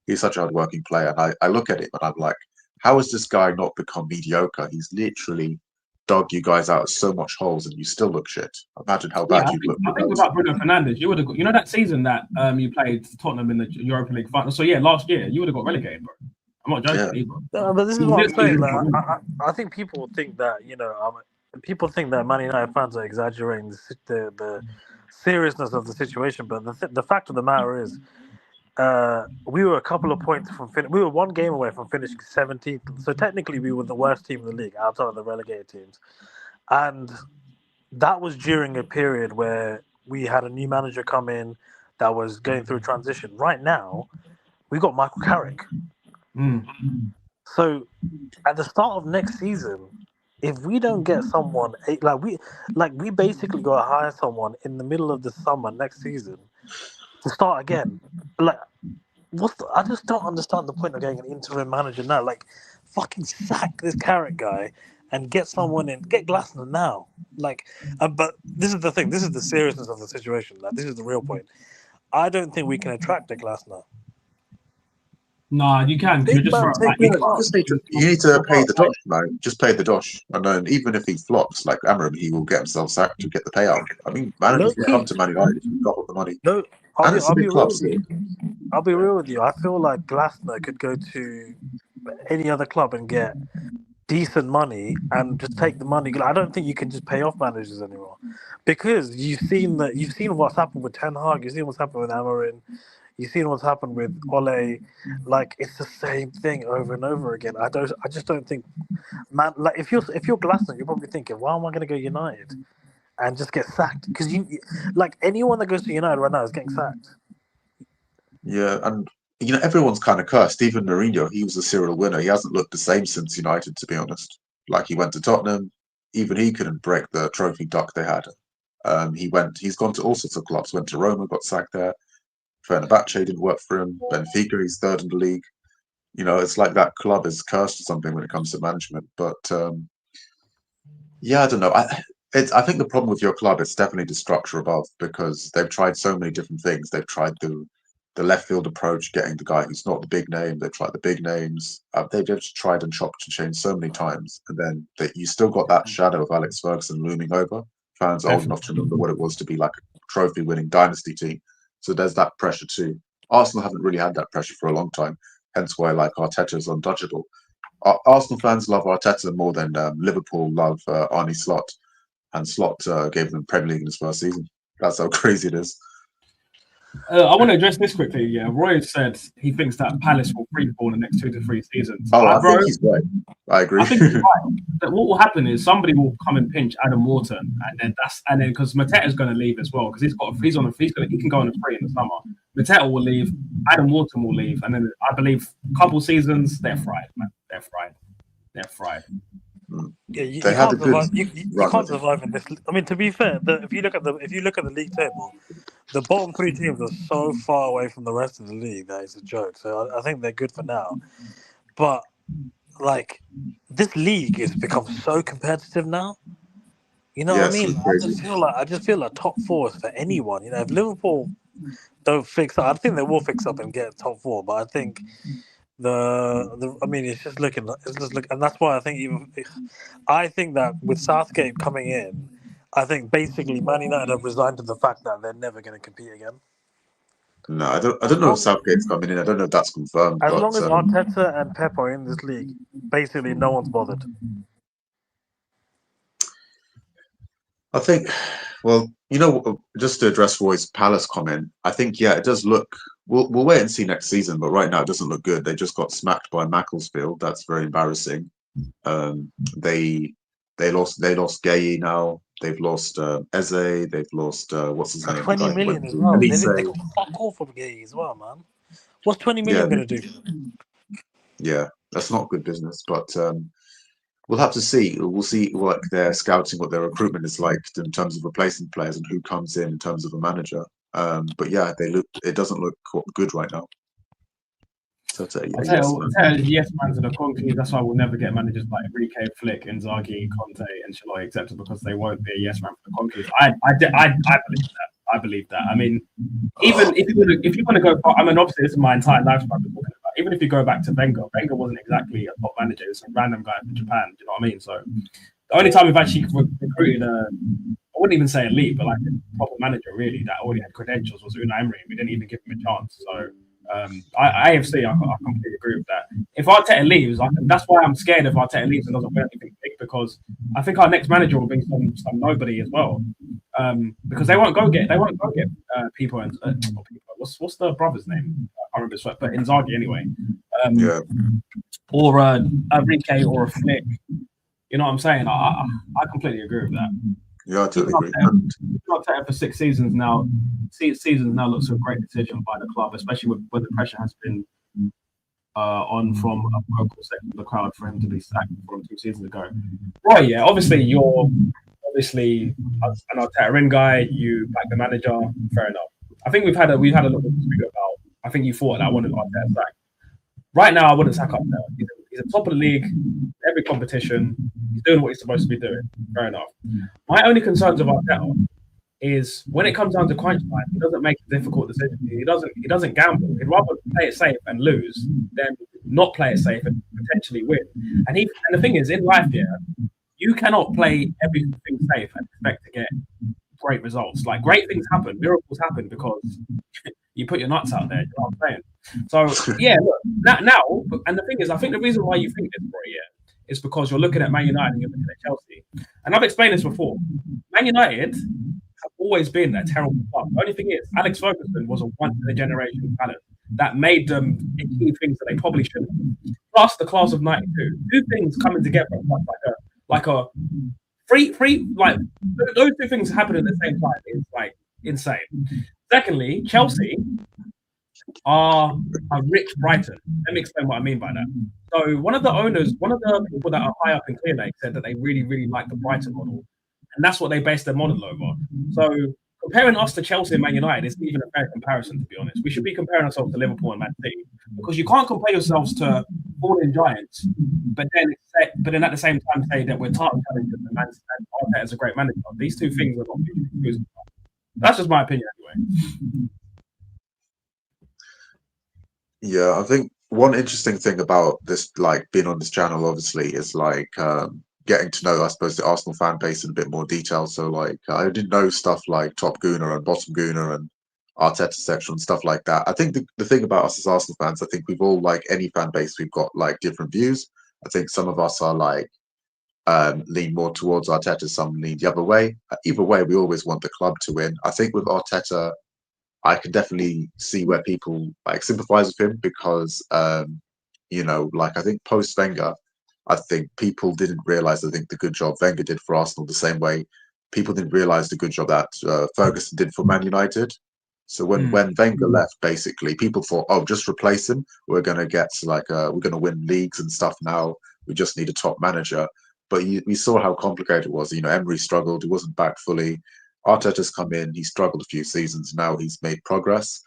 Speaker 1: He's such a hardworking player, and I look at it and I'm like, how has this guy not become mediocre? He's literally dug you guys out of so much holes, and you still look shit. Imagine how bad you look.
Speaker 3: I think without Bruno Fernandes, you would have got. You know that season that you played Tottenham in the Europa League final. So yeah, last year you would have got relegated, bro. I'm not joking either.
Speaker 4: No, but this is what I'm saying. Like, I think people think that people think that Man United fans are exaggerating the seriousness of the situation. But the fact of the matter is, we were a couple of points from we were one game away from finishing 17th. So technically, we were the worst team in the league outside of the relegated teams, and that was during a period where we had a new manager come in that was going through a transition. Right now, we got Michael Carrick. So at the start of next season, if we don't get someone we basically got to hire someone in the middle of the summer next season to start again. Like, I just don't understand the point of getting an interim manager now. Like, fucking sack this Carrick guy and get someone in. Get Glasner now. Like, but this is the thing. This is the seriousness of the situation. Like, this is the real point. I don't think we can attract a Glasner.
Speaker 3: No, you can.
Speaker 1: You need to pay the dosh, man. Just pay the dosh, and then even if he flops, like Amorim, he will get himself sacked to get the payout. I mean, managers can come to Man United if you've got all the money.
Speaker 4: No, I'll be real with you. I feel like Glasner could go to any other club and get decent money and just take the money. I don't think you can just pay off managers anymore, because you've seen what's happened with Ten Hag. You've seen what's happened with Amorim. You've seen what's happened with Ole. Like, it's the same thing over and over again. I just don't think, man. Like, if you're Glasner, you're probably thinking, why am I going to go United and just get sacked? Because like anyone that goes to United right now is getting sacked.
Speaker 1: Yeah, and everyone's kind of cursed. Even Mourinho, he was a serial winner. He hasn't looked the same since United, to be honest. Like, he went to Tottenham, even he couldn't break the trophy duck they had. He's gone to all sorts of clubs. Went to Roma, got sacked there. Fenerbahce didn't work for him. Benfica, he's third in the league. It's like that club is cursed or something when it comes to management. But I don't know. I think the problem with your club is definitely the structure above, because they've tried so many different things. They've tried the left field approach, getting the guy who's not the big name. They've tried the big names. They've just tried and chopped and changed so many times, and then you still got that shadow of Alex Ferguson looming over. Fans old enough to remember what it was to be like a trophy-winning dynasty team. So there's that pressure too. Arsenal haven't really had that pressure for a long time, hence why Arteta's untouchable. Arsenal fans love Arteta more than Liverpool love Arne Slot, and Slot gave them Premier League in his first season. That's how crazy it is.
Speaker 3: I want to address this quickly. Yeah, Roy said he thinks that Palace will free fall in the next 2 to 3 seasons.
Speaker 1: I think he's right. I agree.
Speaker 3: I think he's right. That what will happen is somebody will come and pinch Adam Wharton, and then because Mateta's going to leave as well, because he can go on a free in the summer. Mateta will leave, Adam Wharton will leave, and then I believe a couple seasons they're fried, man. They're fried.
Speaker 4: Yeah, you can't survive in this. I mean, to be fair, if you look at the league table, the bottom 3 teams are so far away from the rest of the league that it's a joke. So I think they're good for now. But like, this league has become so competitive now. You know what I mean? I just feel like top 4 is for anyone. If Liverpool don't fix up, I think they will fix up and get top 4. But I think it's just looking, and that's why I think that with Southgate coming in, I think basically Man United have resigned to the fact that they're never going to compete again.
Speaker 1: No, I don't know if Southgate's coming in. I don't know if that's confirmed.
Speaker 4: As
Speaker 1: but
Speaker 4: long as Arteta and Pep are in this league, basically no one's bothered.
Speaker 1: I think, well, just to address Roy's Palace comment, I think, yeah, it does look. We'll wait and see next season, but right now it doesn't look good. They just got smacked by Macclesfield. That's very embarrassing. They lost Guhei now. They've lost Eze. They've lost what's his name?
Speaker 4: 20 million as well. They got fuck off from Guhei as well, man. What's 20 million going to do?
Speaker 1: Yeah, that's not good business, but. We'll have to see. We'll see what their scouting, what their recruitment is like in terms of replacing players and who comes in terms of a manager. But yeah, it doesn't look good right now. So
Speaker 3: yes man to the concrete. That's why we'll never get managers like Enrique, Flick, Inzaghi, Conte, and Chaloy, etc. Because they won't be a yes man for the concrete. I believe that. I believe that. I mean, even if you want to go, I mean, obviously this is my entire lifespan we're talking about. Even if you go back to Wenger wasn't exactly a top manager. It was some random guy from Japan. Do you know what I mean? So the only time we've actually recruited I wouldn't even say elite, but like a proper manager really that already had credentials was Unai Emery. We didn't even give him a chance. So AFC, I completely agree with that. If Arteta leaves, that's why I'm scared if Arteta leaves and doesn't win anything big, because I think our next manager will bring some nobody as well. Because they won't go get people and what's the brother's name? I can't remember, but Inzaghi anyway. Or Enrique or a Flick. You know what I'm saying? I completely agree with that.
Speaker 1: Yeah, I totally agree.
Speaker 3: Arteta for 6 seasons now. Seasons now looks a great decision by the club, especially when the pressure has been on from a vocal section of the crowd for him to be sacked from 2 seasons ago. Right? Yeah. Obviously, you're an Arteta in guy. You back the manager. Fair enough. I think we've had a little dispute about. I think you thought that I wanted Arteta sacked. Right now, I wouldn't sack Arteta. He's at top of the league, every competition. He's doing what he's supposed to be doing. Fair enough. My only concerns of Arteta is when it comes down to crunch time, he doesn't make a difficult decision. He doesn't gamble. He'd rather play it safe and lose than not play it safe and potentially win. And the thing is, in life, you cannot play everything safe and expect to get great results. Like great things happen, miracles happen because you put your nuts out there. You know what I'm saying? So yeah, look, now, and the thing is, I think the reason why you think this, Roy, is because you're looking at Man United and you're looking at Chelsea. And I've explained this before. Man United have always been a terrible club. The only thing is, Alex Ferguson was a once-in-a-generation talent that made them achieve things that they probably shouldn't. Plus, the class of '92, 2 things coming together like a free like those 2 things happen at the same time is like insane. Secondly, Chelsea are a rich Brighton. Let me explain what I mean by that. So one of the people that are high up in Clear Lake said that they really, really like the Brighton model. And that's what they based their model over. So comparing us to Chelsea and Man United isn't even a fair comparison, to be honest. We should be comparing ourselves to Liverpool and Man City, because you can't compare yourselves to fallen giants, but then at the same time say that we're title challengers and Arteta is a great manager. These 2 things are not confusing. That's just my opinion anyway.
Speaker 1: Yeah, I think one interesting thing about this, like being on this channel, obviously, is like getting to know, I suppose, the Arsenal fan base in a bit more detail. So, like, I didn't know stuff like Top Gunner and Bottom Gunner and Arteta section and stuff like that. I think the thing about us as Arsenal fans, I think we've all, like any fan base, we've got like different views. I think some of us are like lean more towards Arteta, some lean the other way. Either way, we always want the club to win. I think with Arteta, I can definitely see where people like sympathize with him because, like I think post Wenger, I think people didn't realize, I think the good job Wenger did for Arsenal the same way people didn't realize the good job that Ferguson did for Man United. So when Wenger left, basically people thought, oh, just replace him. We're going to get we're going to win leagues and stuff now. We just need a top manager. But we saw how complicated it was. Emery struggled. He wasn't back fully. Arteta's come in. He struggled a few seasons. Now he's made progress.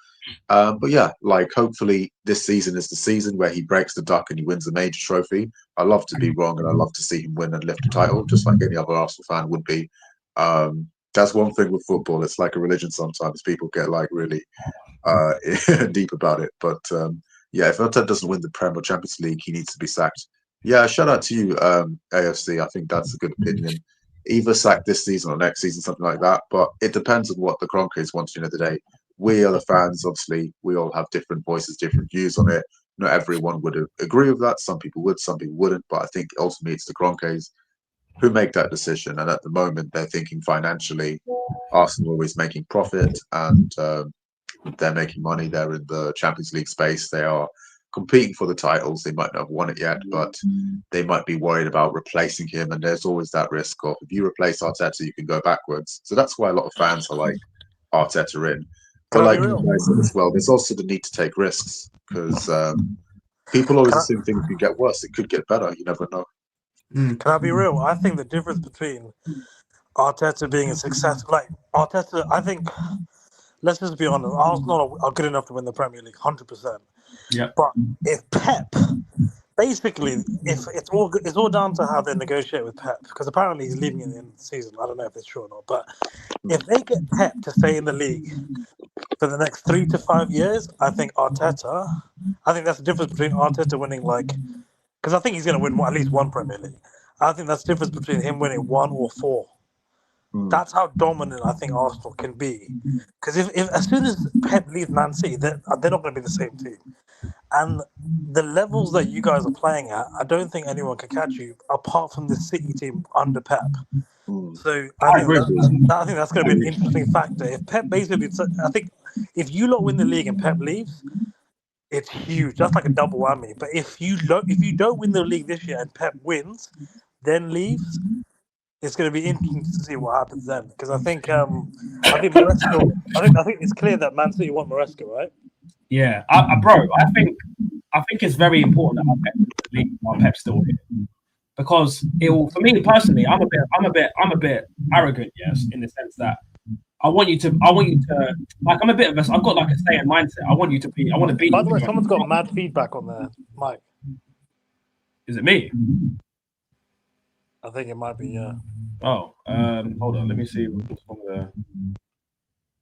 Speaker 1: But yeah, like hopefully this season is the season where he breaks the duck and he wins a major trophy. I love to be wrong and I love to see him win and lift the title, just like any other Arsenal fan would be. That's one thing with football. It's like a religion sometimes. People get like really deep about it. But yeah, if Arteta doesn't win the Premier or Champions League, he needs to be sacked. Yeah, shout out to you, AFC. I think that's a good opinion. either sack this season or next season, something like that. But it depends on what the Kroenkes want at the end of the day. We are the fans, obviously. We all have different voices, different views on it. Not everyone would agree with that. Some people would, some people wouldn't. But I think ultimately it's the Kroenkes who make that decision. And at the moment, they're thinking financially. Arsenal always making profit, and they're making money. They're in the Champions League space. They are competing for the titles. They might not have won it yet, but they might be worried about replacing him. And there's always that risk of if you replace Arteta, you can go backwards. So that's why a lot of fans are like Arteta in. But like you guys said as well, there's also the need to take risks because people always assume things can get worse. It could get better. You never know.
Speaker 2: Can I be real? I think the difference between Arteta being a success, like Arteta, I think, let's just be honest, Arsenal are good enough to win the Premier League, 100%.
Speaker 3: Yeah.
Speaker 2: But if Pep, basically, if it's all down to how they negotiate with Pep, because apparently he's leaving at the end of the season. I don't know if it's true or not, but if they get Pep to stay in the league for the next 3 to 5 years, I think that's the difference between Arteta winning, because I think he's going to win at least one Premier League. I think that's the difference between him winning 1 or 4. That's how dominant I think Arsenal can be. Because if as soon as Pep leaves Man City, they're not going to be the same team. And the levels that you guys are playing at, I don't think anyone can catch you apart from the City team under Pep. So I think that's going to be an interesting factor. If Pep basically, I think if you lot win the league and Pep leaves, it's huge. That's like a double whammy. But if you don't win the league this year and Pep wins, then leaves, it's going to be interesting to see what happens then. Because I think Maresca. I think it's clear that Man City want Maresca, right?
Speaker 3: Yeah, bro. I think it's very important that Pep's still here, because it will. For me personally, I'm a bit arrogant, yes, in the sense that I want you to like I'm a bit of a. I've got like a staying mindset. I want to be.
Speaker 2: By the way, someone's got mad feedback on there, Mike.
Speaker 3: Is it me?
Speaker 2: I think it might be, yeah.
Speaker 3: Oh, hold on. Let me see what's on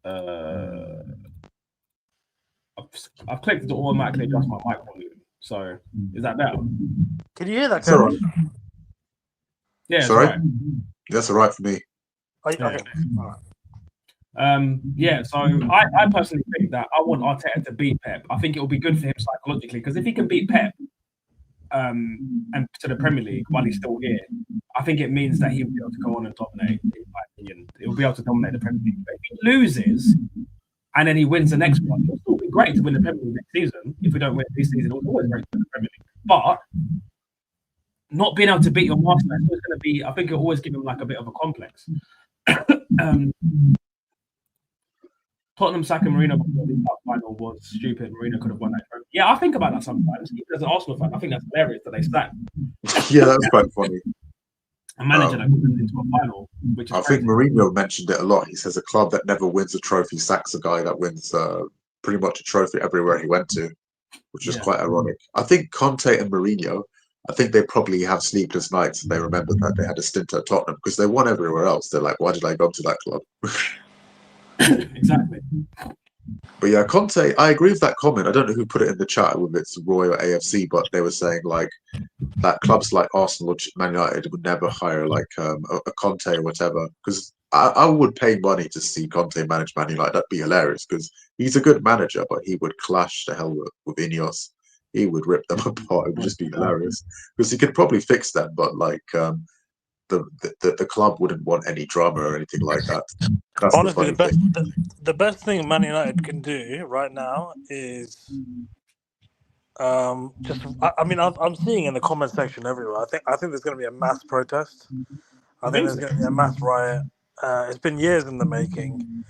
Speaker 3: the. I've clicked to automatically adjust my mic volume. So is that better?
Speaker 2: Can you hear that?
Speaker 1: Sorry.
Speaker 3: Yeah.
Speaker 1: Sorry.
Speaker 3: Right.
Speaker 1: That's all right for me.
Speaker 2: Okay. All right.
Speaker 3: Yeah, so I personally think that I want Arteta to beat Pep. I think it will be good for him psychologically, because if he can beat Pep and to the Premier League while he's still here, I think it means that he'll be able to go on and dominate, in my opinion. He'll be able to dominate the Premier League. But if he loses and then he wins the next one, it'll still be great to win the Premier League next season. If we don't win this season, it's always great to win the Premier League. But not being able to beat your master is going to be, I think it'll always give him like a bit of a complex. Tottenham sacking Mourinho before the cup final was stupid. Mourinho could have won that trophy. Yeah, I think about that sometimes. Even as an Arsenal fan, I think that's hilarious that they sacked.
Speaker 1: Yeah, that's quite funny.
Speaker 3: A manager that got them into a final, which is
Speaker 1: I think Mourinho mentioned it a lot. He says a club that never wins a trophy sacks a guy that wins pretty much a trophy everywhere he went to, which is quite ironic. I think Conte and Mourinho, I think they probably have sleepless nights and they remember that they had a stint at Tottenham because they won everywhere else. They're like, why did I go to that club?
Speaker 3: Exactly.
Speaker 1: But yeah, Conte, I agree with that comment. I don't know who put it in the chat, whether it's Roy or AFC, but they were saying like that clubs like Arsenal or Man United would never hire like a Conte or whatever. Because I would pay money to see Conte manage Man United. That'd be hilarious because he's a good manager, but he would clash the hell with Ineos. He would rip them apart. It would just be hilarious because he could probably fix them, but like the club wouldn't want any drama or anything like that. That's
Speaker 2: honestly the best thing Man United can do right now is just. I mean, I'm seeing in the comment section everywhere. I think there's going to be a mass protest. I think there's going to be a mass riot. It's been years in the making.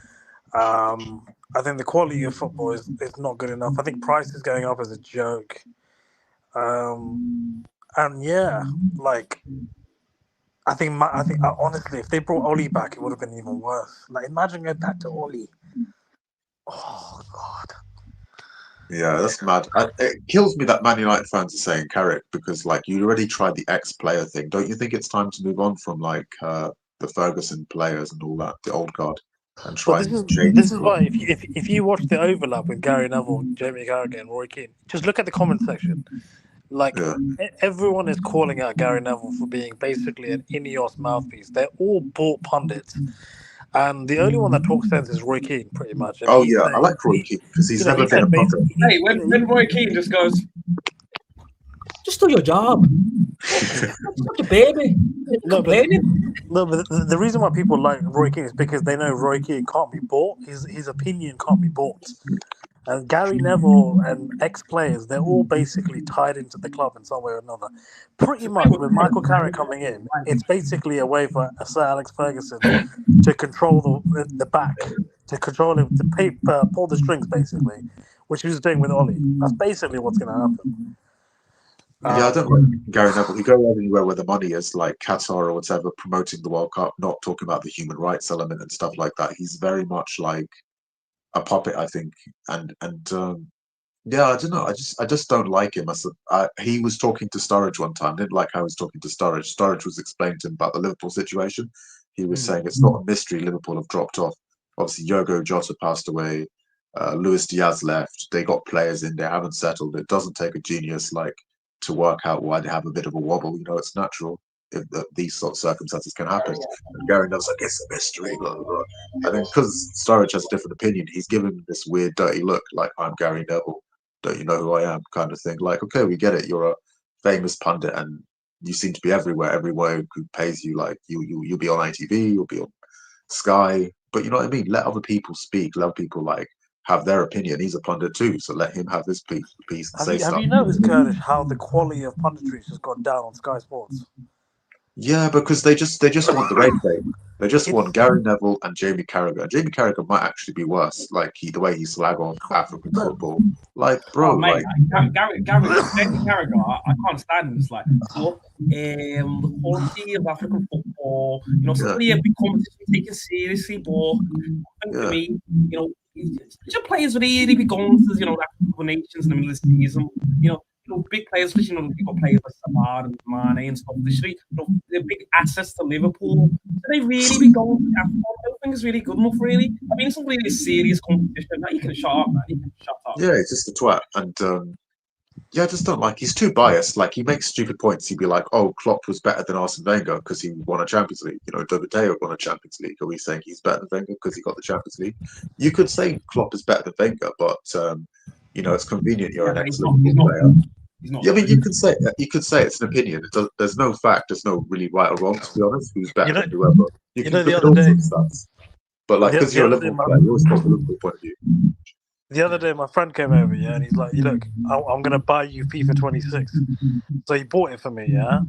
Speaker 2: I think the quality of football is not good enough. I think price is going up as a joke. And yeah, like I think honestly, if they brought Oli back, it would have been even worse. Like imagine going back to Oli. Oh God.
Speaker 1: Yeah, that's mad. It kills me that Man United fans are saying Carrick because like you already tried the ex-player thing. Don't you think it's time to move on from like the Ferguson players and all that, the old guard? And try
Speaker 2: this is why if you watch the overlap with Gary Neville, Jamie Carragher, and Roy Keane, just look at the comment section.
Speaker 4: Like everyone is calling out Gary Neville for being basically an Ineos mouthpiece. They're all bought pundits, and the only one that talks sense is Roy Keane, pretty much. And
Speaker 1: Oh yeah, I like Roy Keane because he's never been a puppet.
Speaker 3: Hey, when Roy Keane just goes, just do your job. Not your baby.
Speaker 4: No, but the reason why people like Roy Keane is because they know Roy Keane can't be bought. His opinion can't be bought. And Gary Neville and ex-players, they're all basically tied into the club in some way or another. Pretty much with Michael Carrick coming in, it's basically a way for Sir Alex Ferguson to control the back, to control him, to pull the strings, basically, which he was doing with Ollie. That's basically what's going to happen.
Speaker 1: Yeah, I don't like Gary Neville. He goes everywhere where the money is, like Qatar or whatever, promoting the World Cup, not talking about the human rights element and stuff like that. He's very much like a puppet, I think, and yeah, I don't know. I just don't like him. He was talking to Sturridge one time. Didn't like how he was talking to Sturridge. Sturridge was explaining to him about the Liverpool situation. He was saying it's not a mystery Liverpool have dropped off. Obviously, Diogo Jota passed away. Luis Diaz left. They got players in. They haven't settled. It doesn't take a genius like to work out why they have a bit of a wobble. You know, it's natural. If these sort of circumstances can happen. And Gary Neville's like, it's a mystery, blah, blah, blah. And then because Sturridge has a different opinion, he's given this weird, dirty look, like, I'm Gary Neville. Don't you know who I am? Kind of thing. Like, okay, we get it. You're a famous pundit and you seem to be everywhere. Everywhere who pays you, like, you'll be on ITV, you'll be on Sky. But you know what I mean? Let other people speak. Let people, like, have their opinion. He's a pundit too, so let him have his piece and say stuff.
Speaker 4: Have you noticed, Kurdish, how the quality of punditry has gone down on Sky Sports?
Speaker 1: Yeah, because they just want the race bait. They just want Gary Neville and Jamie Carragher. Jamie Carragher might actually be worse, like the way he slag off African football. Like, bro,
Speaker 3: mate, Jamie Carragher, I can't stand this. Like, the quality of African football, you know, somebody every competition taken seriously, but to me, you know, your players really be going to, you know, African nations in the middle of the season, you know, big players, especially, you know, you've got players like Salah and Mane and stuff. You know, they're big assets to Liverpool. So they really be going to Africa. I don't think it's really good enough, really. I mean, it's not really a serious competition. Now you can shut up, man. You can shut up.
Speaker 1: Yeah, it's just a twat. And yeah, I just don't like. He's too biased. Like, he makes stupid points. He'd be like, "Oh, Klopp was better than Arsene Wenger because he won a Champions League." You know, Dovizioso won a Champions League. Are we saying he's better than Wenger because he got the Champions League? You could say Klopp is better than Wenger, but you know, it's convenient. You're an ex-Liverpool player. Yeah, I mean, you could say it's an opinion. There's no fact. There's no really right or wrong, to be honest. Who's better than whoever? You can look at all sorts of stats. But like, because you're a Liverpool player, you always talk from a Liverpool point of view.
Speaker 4: The other day, my friend came over, yeah, and he's like, "Look, I'm gonna buy you FIFA 26." So he bought it for me, yeah.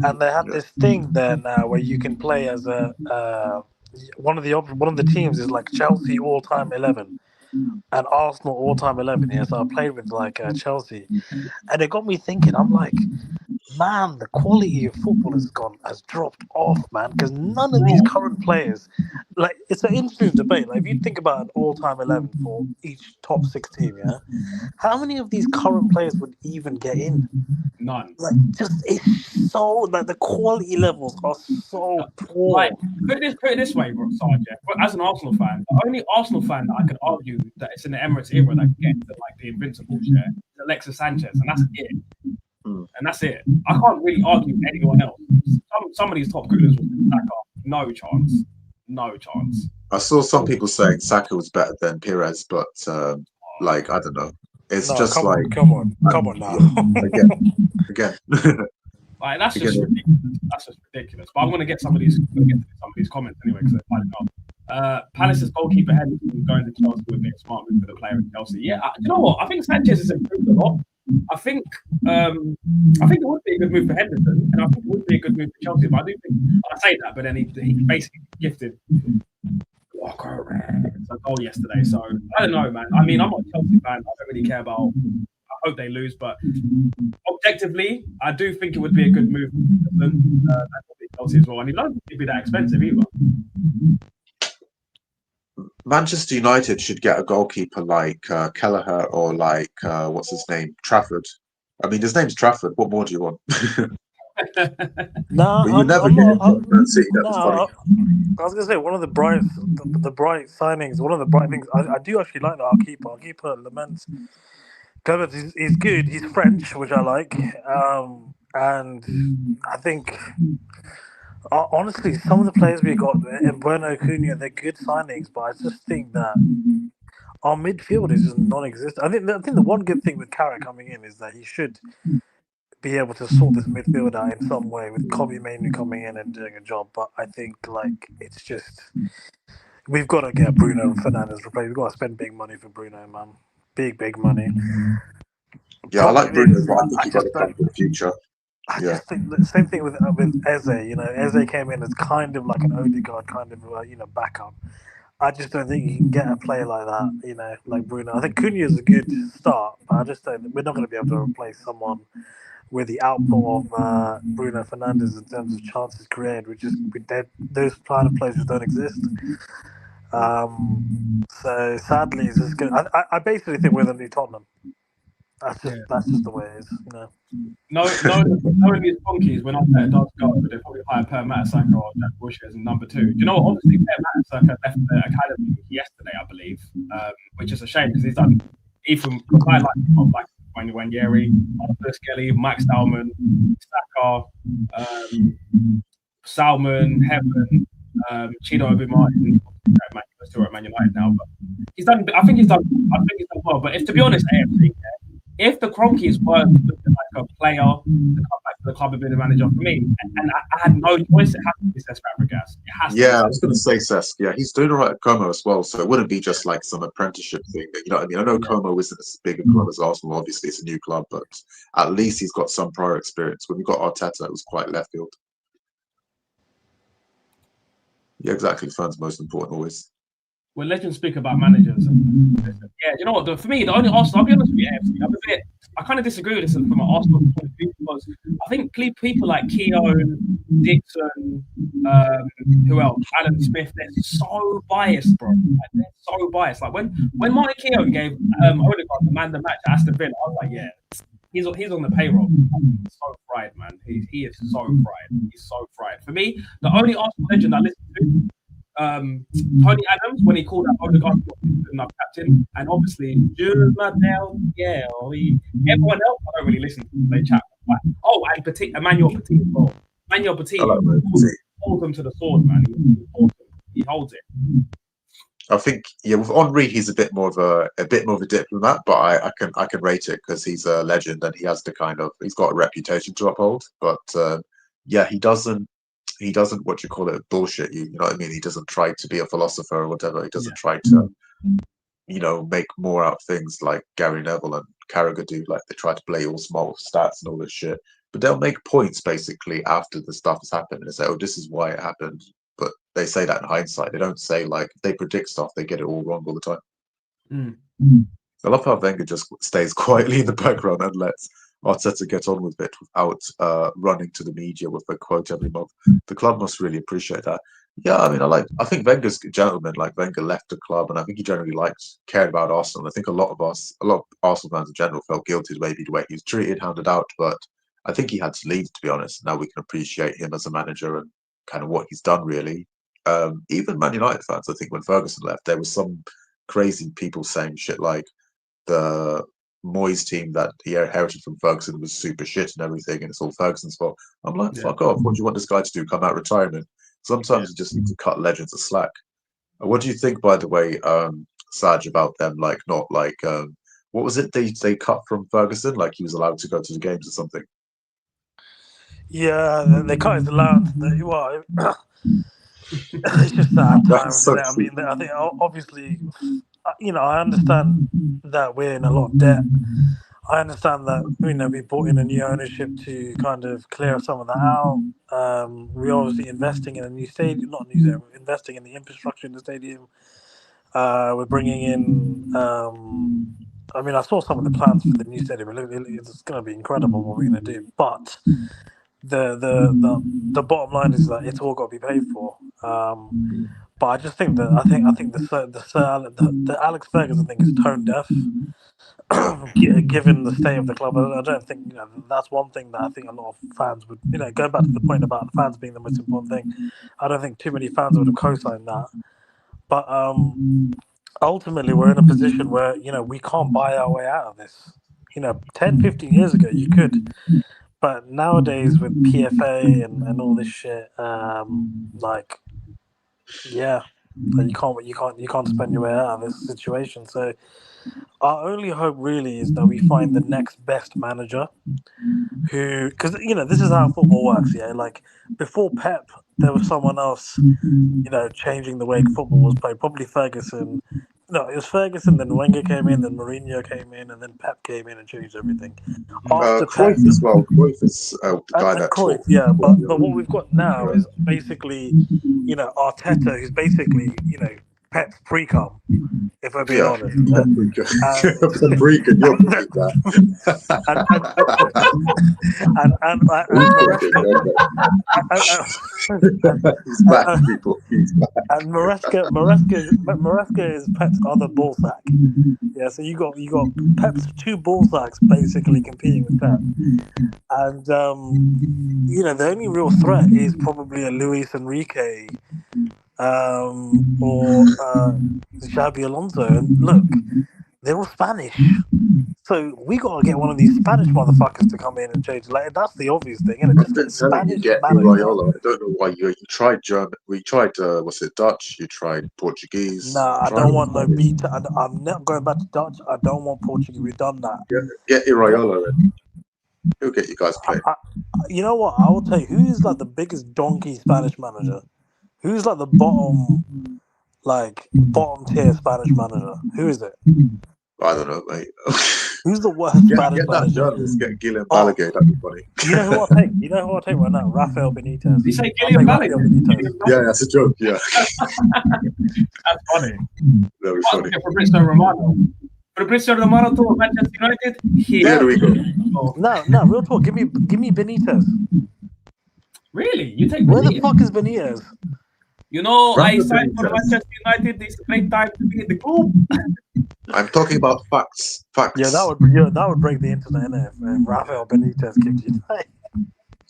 Speaker 4: And they have this thing there now where you can play as a one of the teams is like Chelsea all-time 11. And Arsenal all-time 11, yeah. So I played with like Chelsea, and it got me thinking. I'm like, man, the quality of football has dropped off, man. Because none of these current players, like, it's an interesting debate. Like, if you think about an all-time 11 for each top 6 team, yeah, how many of these current players would even get in?
Speaker 3: None.
Speaker 4: Like, it's so like the quality levels are so poor.
Speaker 3: Like, put it this way, bro, Saaj. As an Arsenal fan, the only Arsenal fan that I could argue that it's in the Emirates era that gets to like the Invincibles, yeah, is Alexis Sanchez, and that's it. And that's it. I can't really argue with anyone else. Some of these top coolers will Saka. No chance. No chance.
Speaker 1: I saw some people saying Saka was better than Perez, but like, I don't know. It's just come on
Speaker 4: now.
Speaker 1: Again.
Speaker 3: Like, that's just ridiculous. That's just ridiculous. But I'm going to get some of these comments anyway because they're piling up. Palace's goalkeeper Henderson going to Chelsea would be a smart move for the player in Chelsea. Yeah, you know what? I think Sanchez has improved a lot. I think it would be a good move for Henderson, and I think it would be a good move for Chelsea. But I do think I say that, but then he basically gifted Walker a goal yesterday. So I don't know, man. I mean, I'm not a Chelsea fan. I don't really care about. I hope they lose, but objectively, I do think it would be a good move for Henderson and Chelsea as well. And he doesn't be that expensive either.
Speaker 1: Manchester United should get a goalkeeper like Kelleher or like what's his name, Trafford. I mean, his name's Trafford. What more do you want?
Speaker 4: No,
Speaker 1: you never get it.
Speaker 4: I was gonna say one of the bright signings. One of the bright things I do actually like that our keeper Laments. Gomez, he's good. He's French, which I like. And I think, honestly, some of the players we got, and Bueno, Cunha, they're good signings, but I just think that our midfield is just non-existent. I think the one good thing with Carragher coming in is that he should be able to sort this midfield out in some way, with Kobe mainly coming in and doing a job. But I think it's just we've got to get Bruno Fernandes replaced. We've got to spend big money for Bruno, man. Big money.
Speaker 1: Yeah, I like Bruno, but I think
Speaker 4: I
Speaker 1: you got to
Speaker 4: just
Speaker 1: come for the future.
Speaker 4: I just think the same thing with Eze. Eze came in as kind of like an Odegaard kind of backup. I just don't think you can get a player like that. Like Bruno. I think Cunha is a good start, but I just don't. We're not going to be able to replace someone with the output of Bruno Fernandes in terms of chances created. Those kind of players just don't exist. So sadly, it's just good. I basically think we're the new Tottenham. That's just the way it is.
Speaker 3: Knowing these funkies, when I said Darkside, they probably hire Per Mertesacker or Jack Wilshere as number 2. Do you know what? Obviously, Per Mertesacker left the academy yesterday, I believe, which is a shame because he's done even I like Wanyeri, Arthur Skelly, Max Salmon, Saka, Salmon, Heaven, Chido Obi Martin. Still at Man United now, but he's done. I think he's done well. But to be honest, AFC, if the Cronkies were looking like a player to come back to the club and be the manager for me, and I had no choice, it has to be Cesc Fabregas. It has to.
Speaker 1: Yeah, I was going to say Cesc. Yeah, he's doing all right at Como as well, so it wouldn't be just like some apprenticeship thing. You know what I mean? I know Como isn't as big a club as Arsenal. Obviously, it's a new club, but at least he's got some prior experience. When we got Arteta, it was quite left field. Yeah, exactly. Fun's most important always.
Speaker 3: When legends speak about managers, you know what? For me, the only Arsenal, I'll be honest with you, I kind of disagree with this from an Arsenal point of view because I think people like Keown, Dixon, who else? Alan Smith, they're so biased, bro. They're so biased. Like when Martin Keown gave Odegaard the man the match at Aston Villa, I was like, yeah, he's on the payroll. He's so fried, man. He is so fried. He's so fried. For me, the only Arsenal legend I listen to. Tony Adams when he called out Odegaard enough captain, and obviously everyone else I don't really listen to. They chat. And Emmanuel Petit as well. Emmanuel Petit holds them to the sword, man. He holds it.
Speaker 1: I think with Henry he's a bit more of a diplomat, but I can rate it because he's a legend and he has he's got a reputation to uphold. But he doesn't bullshit you know what I mean? He doesn't try to be a philosopher or whatever. He doesn't try to make more out of things like Gary Neville and Carragher do. Like they try to play all small stats and all this shit, but they'll make points basically after the stuff has happened and say, oh, this is why it happened. But they say that in hindsight. They don't say if they predict stuff, they get it all wrong all the time. I love how Wenger just stays quietly in the background and lets Arteta get on with it without running to the media with a quote every month. The club must really appreciate that. Yeah, I mean, I think Wenger's a gentleman. Like Wenger left the club, and I think he generally cared about Arsenal. I think a lot of Arsenal fans in general felt guilty maybe the way he was treated, handed out. But I think he had to leave, to be honest. Now we can appreciate him as a manager and kind of what he's done, really. Even Man United fans, I think when Ferguson left, there was some crazy people saying shit like the Moyes team that he inherited from Ferguson was super shit and everything, and it's all Ferguson's fault. I'm like, fuck off. What do you want this guy to do? Come out of retirement? Sometimes you just need to cut legends a slack. What do you think, by the way, Saaj, about them? What was it they cut from Ferguson? Like he was allowed to go to the games or something?
Speaker 4: Yeah, they cut his allowance. It's just sad times.
Speaker 1: So
Speaker 4: I mean, I think obviously, I understand that we're in a lot of debt. I understand that we brought in a new ownership to kind of clear some of that out. We're obviously investing in a new stadium, not a new stadium, we're investing in the infrastructure in the stadium. We're bringing in. I saw some of the plans for the new stadium. It's going to be incredible what we're going to do, but the bottom line is that it's all got to be paid for. But I just think that I think the Alex Ferguson thing is tone deaf. Given the state of the club, I don't think that's one thing that I think a lot of fans would going back to the point about the fans being the most important thing. I don't think too many fans would have co-signed that. But ultimately, we're in a position where we can't buy our way out of this.
Speaker 2: know, 10, 15 years ago you could, but nowadays with PFA and all this shit, like, yeah, like you can't spend your way out of this situation. So our only hope really is that we find the next best manager who, because you know this is how football works. Yeah, like before Pep, there was someone else, you know, changing the way football was played. Probably Ferguson. No, it was Ferguson. Then Wenger came in. Then Mourinho came in, and then Pep came in and changed everything. After Pep,
Speaker 1: Cruyff as well. Cruyff is the guy
Speaker 2: and
Speaker 1: that
Speaker 2: Cruyff,
Speaker 1: taught.
Speaker 2: yeah. But what we've got now is basically, you know, Arteta, who's basically, you know, Pep's pre-com. If we're being honest, yeah?
Speaker 1: Paprika, you're great, man.
Speaker 2: and Maresca,
Speaker 1: He's back, people. He's back.
Speaker 2: and Maresca is Pep's other ball sack. Yeah, so you got Pep's two ball sacks basically competing with Pep, and you know the only real threat is probably a Luis Enrique. Or Xabi Alonso, and look, they're all Spanish, so we gotta get one of these Spanish motherfuckers to come in and change. Like that's the obvious thing, isn't it?
Speaker 1: I've been telling you, get Iraola. I don't know why you tried German. We tried what's it, Dutch? You tried Portuguese.
Speaker 2: Nah, I don't want no beta. I'm not going back to Dutch. I don't want Portuguese. We've done that.
Speaker 1: Get Iraola then. He'll get you guys playing.
Speaker 2: You know what? I will tell you who is like the biggest donkey Spanish manager. Who's like the bottom tier Spanish manager? Who is it?
Speaker 1: I don't know, mate.
Speaker 2: Who's the worst Spanish
Speaker 1: get that
Speaker 2: manager?
Speaker 1: journalist, get Guilherme Balaguer, that'd be funny.
Speaker 2: You know who I'll take? You know who I'll take right now? Rafael Benitez.
Speaker 3: You say Guilherme Balaguer?
Speaker 1: Yeah, that's a joke, yeah.
Speaker 3: That's funny.
Speaker 1: Very funny.
Speaker 3: Fabrizio Romano. Fabrizio Romano to Manchester United?
Speaker 1: There we go.
Speaker 2: No, real talk. Give me Benitez.
Speaker 3: Really? You take
Speaker 2: Where
Speaker 3: Benitez?
Speaker 2: the fuck is Benitez?
Speaker 3: You know, I signed for Manchester United. It's a great time to be in the group.
Speaker 1: I'm talking about facts. Facts.
Speaker 2: Yeah, that would break the internet, innit? If Rafael Benitez kicked you.
Speaker 1: Do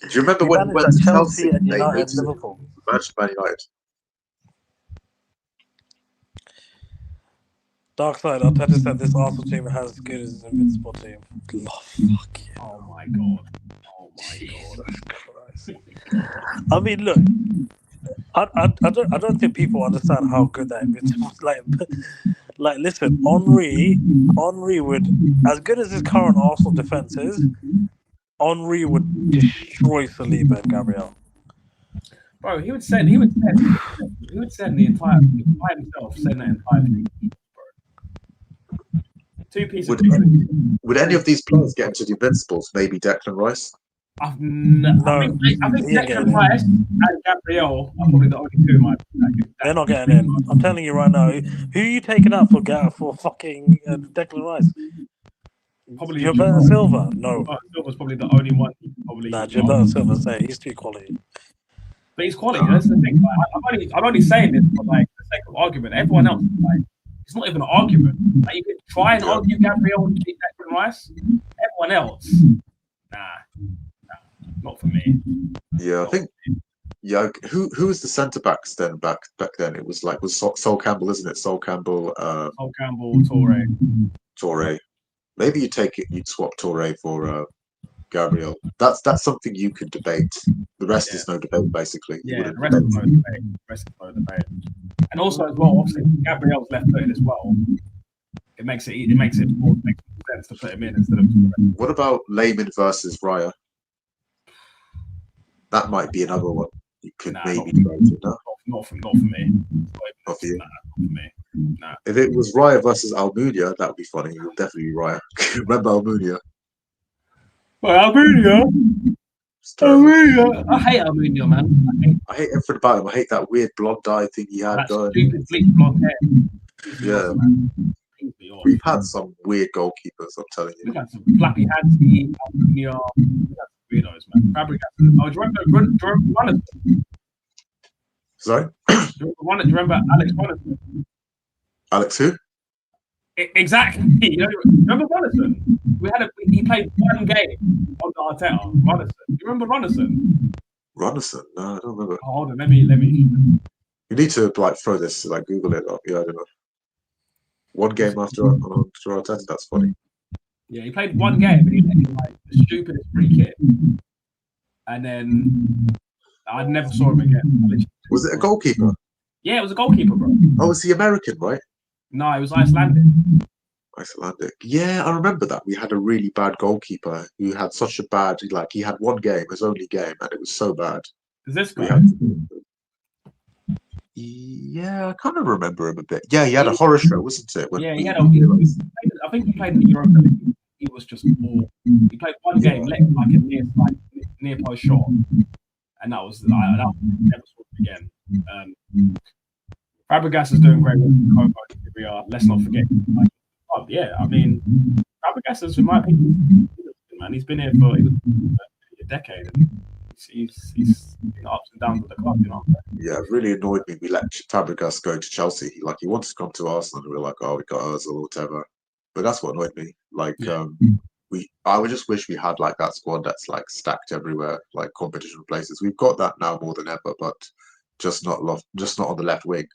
Speaker 1: you remember when we went to Chelsea and United,
Speaker 2: Liverpool?
Speaker 1: Manchester United?
Speaker 2: Darkside, Arteta said this Arsenal team has as good as an invincible team. Oh, fuck yeah.
Speaker 3: Oh my god.
Speaker 2: Jesus Christ. I mean, look, I don't think people understand how good that invincible. Like, listen, Henry would, as good as his current Arsenal defense is, Henry would destroy Saliba and Gabriel.
Speaker 3: Bro, he would send the entire by himself, send that entire thing. Two pieces.
Speaker 1: Would any of these players get into the Invincibles? Maybe Declan Rice?
Speaker 3: I think Declan Rice and Gabriel are probably the only two.
Speaker 2: They're not getting in. I'm telling you right now. Who are you taking out for fucking Declan Rice?
Speaker 3: Probably
Speaker 2: Gilberto Silva. No,
Speaker 3: Silva's probably the only one.
Speaker 2: Gilberto Silva. Say he's too quality.
Speaker 3: But he's quality. That's the thing. Like, I'm only saying this for like the sake of argument. Everyone else, like, it's not even an argument. Like, you could try and argue Gabriel and beat Declan Rice. Everyone else, nah, not for me.
Speaker 1: Yeah, I think. Yeah, who was the centre backs then back then? It was Sol Campbell, isn't it? Sol Campbell.
Speaker 3: Sol Campbell,
Speaker 1: Toure. Maybe you'd swap Toure for Gabriel. That's something you could debate. The rest is no debate, basically.
Speaker 3: Yeah, the rest is no debate. And also as well, obviously Gabriel's left-footed as well. It makes more sense to put him in instead of.
Speaker 1: What about Layman versus Raya? That might be another one. You could maybe debate it. No?
Speaker 3: Not for me.
Speaker 1: Not for you.
Speaker 3: Not for me. Nah.
Speaker 1: If it was Raya versus Almunia, that would be funny. It would definitely be Raya. Remember Almunia?
Speaker 3: Well, Almunia. I hate Almunia, man.
Speaker 1: I hate everything about him. I hate that weird blonde eye thing he had going.
Speaker 3: Stupid bleach blonde hair.
Speaker 1: Yeah. We've had some weird goalkeepers, I'm telling you.
Speaker 3: We've had some flappy hands, Almunia. We've had some weirdos, man. Oh, do you remember Runnison?
Speaker 1: Sorry?
Speaker 3: Do you remember Alex Runnison?
Speaker 1: Alex who?
Speaker 3: Exactly. You know, remember Runnison? He played one game on the Arteta. Runnison. Do you remember Runnison?
Speaker 1: Runnison? No, I don't remember.
Speaker 3: Oh, hold on, let me.
Speaker 1: You need to throw this, Google it up. Yeah, I don't know. One game after Arteta, that's funny.
Speaker 3: Yeah, he played one game and he let like the stupidest free kick, and then I never saw him again.
Speaker 1: Was it a goalkeeper?
Speaker 3: Yeah, it was a goalkeeper, bro.
Speaker 1: Oh, was he American, right?
Speaker 3: No, it was Icelandic.
Speaker 1: Icelandic. Yeah, I remember that. We had a really bad goalkeeper who had such a bad, like, he had one game, his only game, and it was so bad.
Speaker 3: Is this guy?
Speaker 1: Yeah, I kind of remember him a bit. Yeah, he had a horror show, wasn't it?
Speaker 3: Yeah, he had I think he played in the Europa League. He was just awful. He played one game, let like a near post shot, and that was I never saw him again. Fabregas is doing great with Congo. We are. Let's not forget. Like, yeah, I mean, Fabregas is, in my opinion, man. He's been here for a decade. And he's been ups and downs with the club, you know.
Speaker 1: Yeah, it really annoyed me. We let Fabregas go to Chelsea. He wanted to come to Arsenal, and we were like, oh, we got Ozil or whatever. But that's what annoyed me. Like, I would just wish we had like that squad that's like stacked everywhere, like competition places. We've got that now more than ever, but just not on the left wing.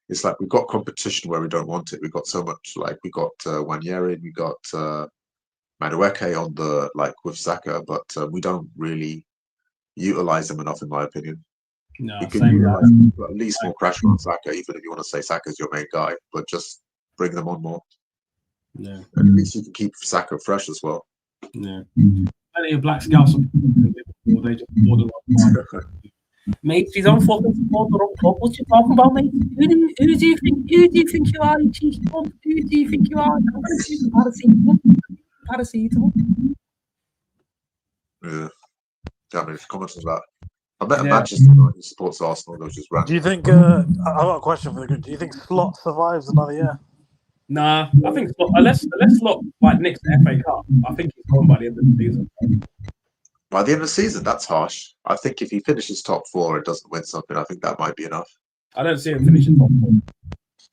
Speaker 1: It's like we've got competition where we don't want it. We've got so much, like we got Wanyeri, we got Madueke on the with Saka, but we don't really utilize them enough, in my opinion.
Speaker 3: No,
Speaker 1: you can utilize at least more pressure on Saka, even if you want to say Saka's your main guy, but just bring them on more.
Speaker 3: Yeah.
Speaker 1: At least you can keep Saka fresh as well.
Speaker 3: Yeah. Plenty of black scouts. They just order mate, he's on fucking supporter up club. What you talking about, mate? Who do you think you are, you cheeky cunt? Who do you think you are? I'm gonna choose paracetamol.
Speaker 1: Yeah. Damn it, comments on that. I met a Manchester guy who supports Arsenal. That was just random.
Speaker 2: Do you think? I've got a question for the group. Do you think Slot survives another year?
Speaker 3: Nah, I think unless Slot like nicks the FA Cup, I think he's gone by the end of the season.
Speaker 1: By the end of the season, that's harsh. I think if he finishes top 4 and doesn't win something, I think that might be enough.
Speaker 3: I don't see him finishing top 4.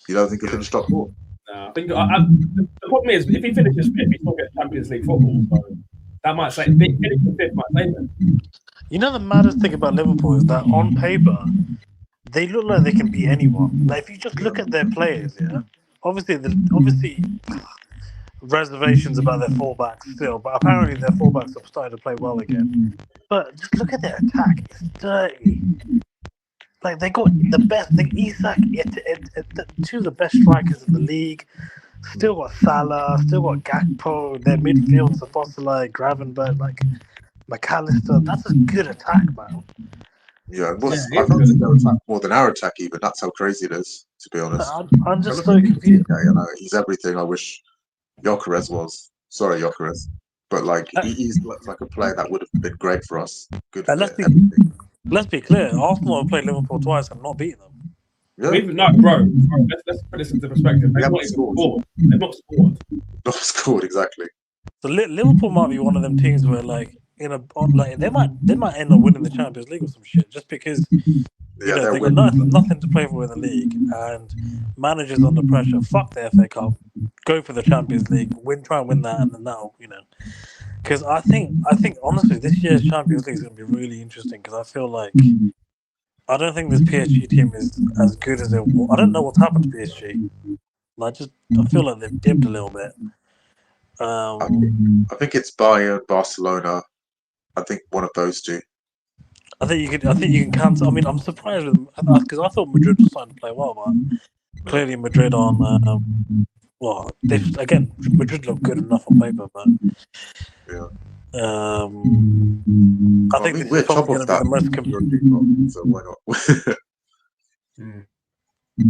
Speaker 1: You don't think he'll finish top 4?
Speaker 3: No, I think the problem is if he finishes 5th, he still gets Champions League football. So that might say finishing 5th might say that.
Speaker 2: You know the maddest thing about Liverpool is that on paper they look like they can beat anyone. Like if you just look at their players, yeah. Obviously, reservations about their fullbacks still, but apparently their fullbacks are starting to play well again. But just look at their attack; it's dirty. Like they got the best. Isak, two of the best strikers in the league. Still got Salah, still got Gakpo. Their midfield's supposed to like Gravenberch, like McAllister. That's a good attack, man.
Speaker 1: Yeah, I fancy their attack more than our attack. Even that's how crazy it is. To be honest,
Speaker 2: I'm just so confused.
Speaker 1: Yeah, you know, he's everything I wish Gyökeres was. Sorry, Gyökeres, but like he's like a player that would have been great for us. Good.
Speaker 2: Let's be clear. Arsenal have played Liverpool twice and not beaten them.
Speaker 1: Yeah.
Speaker 3: No, bro. Let's put this into perspective. They've not scored. They've not scored.
Speaker 1: Not scored exactly.
Speaker 2: So Liverpool might be one of them teams where like they might end up winning the Champions League or some shit just because they got nothing to play for in the league and managers under pressure. Fuck the FA Cup, go for the Champions League, try and win that, and then that'll Because I think honestly this year's Champions League is going to be really interesting because I feel like I don't think this PSG team is as good as it was. I don't know what's happened to PSG. I feel like they've dipped a little bit.
Speaker 1: I think it's Bayern, Barcelona. I think one of those two.
Speaker 2: I think you can cancel. I mean, I'm surprised with because I thought Madrid was starting to play well, but clearly Madrid on. Madrid look good enough on paper, but
Speaker 1: yeah.
Speaker 2: I think this is probably going to be the most competitive.
Speaker 1: So why not?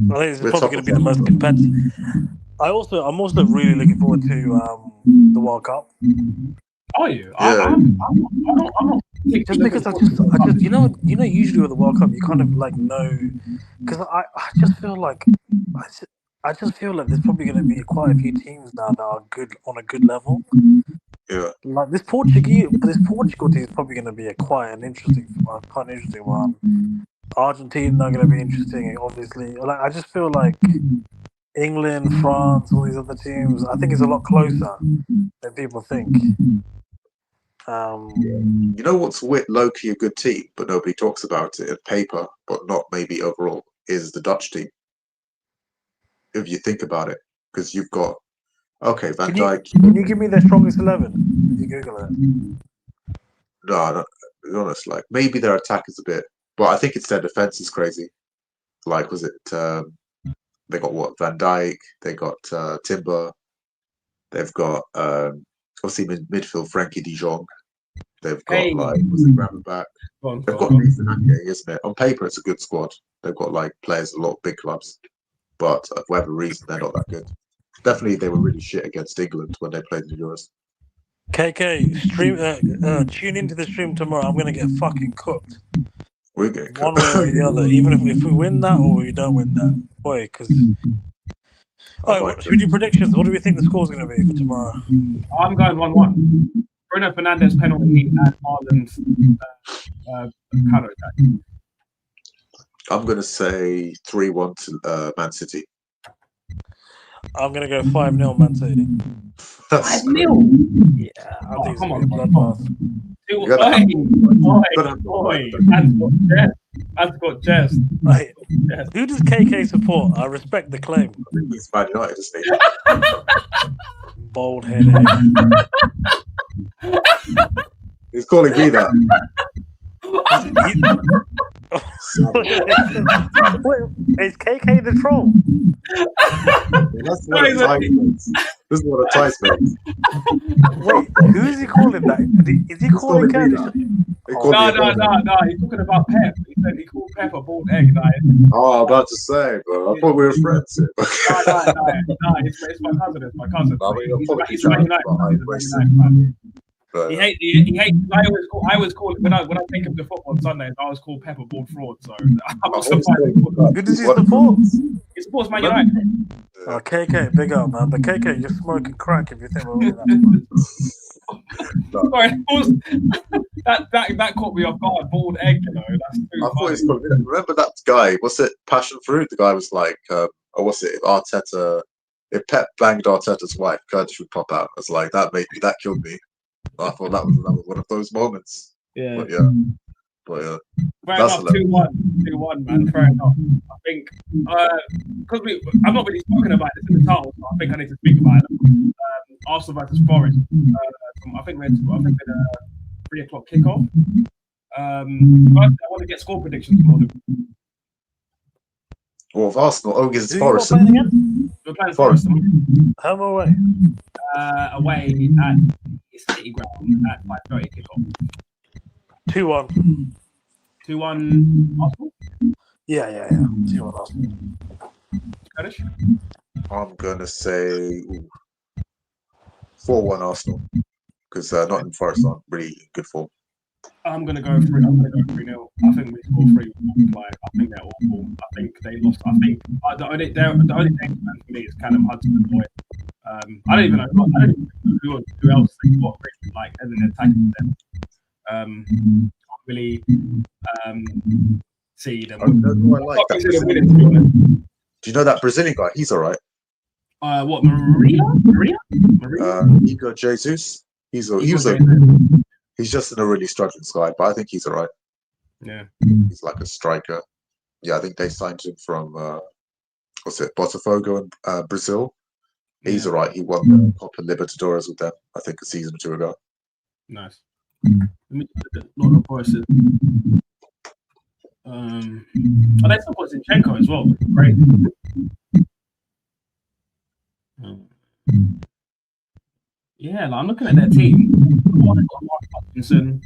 Speaker 2: I think this is probably going to be the most competitive. I'm also really looking forward to the World Cup.
Speaker 3: Are you?
Speaker 1: Yeah.
Speaker 3: I'm not.
Speaker 2: Just because I just usually with the World Cup you kind of like know because I just feel like there's probably going to be quite a few teams now that are good on a good level.
Speaker 1: Yeah.
Speaker 2: Like this Portugal team is probably going to be quite an interesting one. Argentina are going to be interesting, obviously. Like I just feel like England, France, all these other teams, I think it's a lot closer than people think.
Speaker 1: You know what's low-key a good team, but nobody talks about it in paper, but not maybe overall, is the Dutch team. If you think about it, because you've got, Okay, Van Dijk.
Speaker 2: Can you give me their strongest 11? If you Google it.
Speaker 1: No, to be honest, like maybe their attack is a bit, but I think it's their defense is crazy. Like, was it? They got what? Van Dijk. They got Timber. They've got obviously midfield Frankie De Jong. They've got was it Gravenberch? They've got Luis Enrique, isn't it? On paper, it's a good squad. They've got like players, a lot of big clubs, but for whatever reason, they're not that good. Definitely, they were really shit against England when they played in the Euros.
Speaker 2: KK, tune into the stream tomorrow. I'm gonna get fucking cooked.
Speaker 1: We're getting
Speaker 2: one way or the other. Even if we win that or we don't win that, boy. Because should we do predictions? What do we think the score's going to be for tomorrow?
Speaker 3: I'm going 1-1. Bruno Fernandes penalty and Haaland's counter attack.
Speaker 1: I'm going to say 3-1 to Man City.
Speaker 2: I'm going to go 5-0 Man City.
Speaker 3: 5-0?
Speaker 2: Yeah, I think
Speaker 3: come
Speaker 2: it's
Speaker 3: on,
Speaker 2: going to be a bloodbath.
Speaker 3: Boy, that's got Jess.
Speaker 2: Like, who does KK support? I respect the claim.
Speaker 1: I think he's Man United, isn't he?
Speaker 2: Bold headed.
Speaker 1: He's calling me that.
Speaker 2: Wait, is KK the troll?
Speaker 1: That's what a tie makes. This is what a tie makes.
Speaker 2: Wait, who is he calling that? Is he calling Kurdish?
Speaker 3: No. He's talking about Pep. He said he called Pep a bald egg.
Speaker 1: Oh, I'm about to say, bro. I thought we were friends.
Speaker 3: No, it's my cousin. It's my cousin. He's Man United. He hates. I always call when I think of the football on Sundays. I always call Pep a bald fraud. So I'm not surprised.
Speaker 2: Who does he support?
Speaker 3: He supports Man United.
Speaker 2: Oh, KK, big up, man. But KK, you're smoking crack if you think we're winning
Speaker 3: that. Sorry, that caught me off guard. Bald egg, you know. That's too funny.
Speaker 1: Remember that guy? What's it? Passion fruit. The guy was like, what's it? If Arteta, if Pep banged Arteta's wife, Kurdish would pop out. I was like, that killed me. I thought that was one of those moments.
Speaker 3: Yeah.
Speaker 1: But yeah.
Speaker 3: Fair enough. 2-1, man. Fair enough. I think because I'm not really talking about this in the title, so I think I need to speak about it. Arsenal versus Forest. I think we're 3 o'clock kickoff. First, I want to get score predictions for them.
Speaker 1: Well, if Arsenal, against Forest.
Speaker 2: Playing again?
Speaker 3: We're playing Forest.
Speaker 2: Home or away?
Speaker 3: Away at City Ground at 5:30 kickoff.
Speaker 2: 2-1.
Speaker 3: 2-1 Arsenal?
Speaker 2: Yeah. 2-1 Arsenal.
Speaker 3: Kurdish?
Speaker 1: I'm going to say 4-1 Arsenal. Because Nottingham Forest aren't really in good form.
Speaker 3: I'm going to go 3. I'm going to go 3-0. I think we score 3. I think they're awful. I think they lost. I think the only thing for me is Callum Hudson-Odoi. I don't even know who else they got like as an attacking them. Can't really see them.
Speaker 1: I like that. Do you know that Brazilian guy? He's all right.
Speaker 3: What, Maria?
Speaker 1: Igor Jesus. He's just in a really struggling side, but I think he's all right.
Speaker 3: Yeah.
Speaker 1: He's like a striker. Yeah, I think they signed him from Botafogo in Brazil. He's all right. He won the Copa Libertadores with them, I think, a season or two ago.
Speaker 3: Nice. Let me just look at Nottingham Forest. They support Zinchenko as well. Great. Yeah, like, I'm looking at their team. Mark Hutchinson,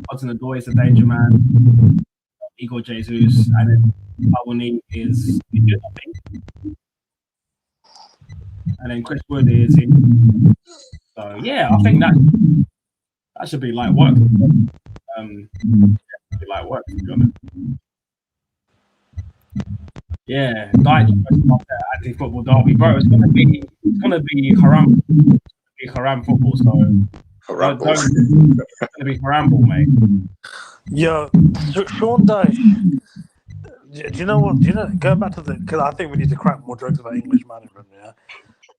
Speaker 3: Hudson-Odoi is a danger man. Igor Jesus, and then Awani is good, I think. And then Chris Wood is in. So yeah, I think that should be light work. To be honest. Yeah, anti-football derby, bro. It's gonna be haram. Haram football, so
Speaker 1: Haram ball.
Speaker 3: it's gonna be haram ball, mate.
Speaker 2: Yo, Sean Dyche. Do you know what? Going back to because I think we need to crack more jokes about English management. Yeah,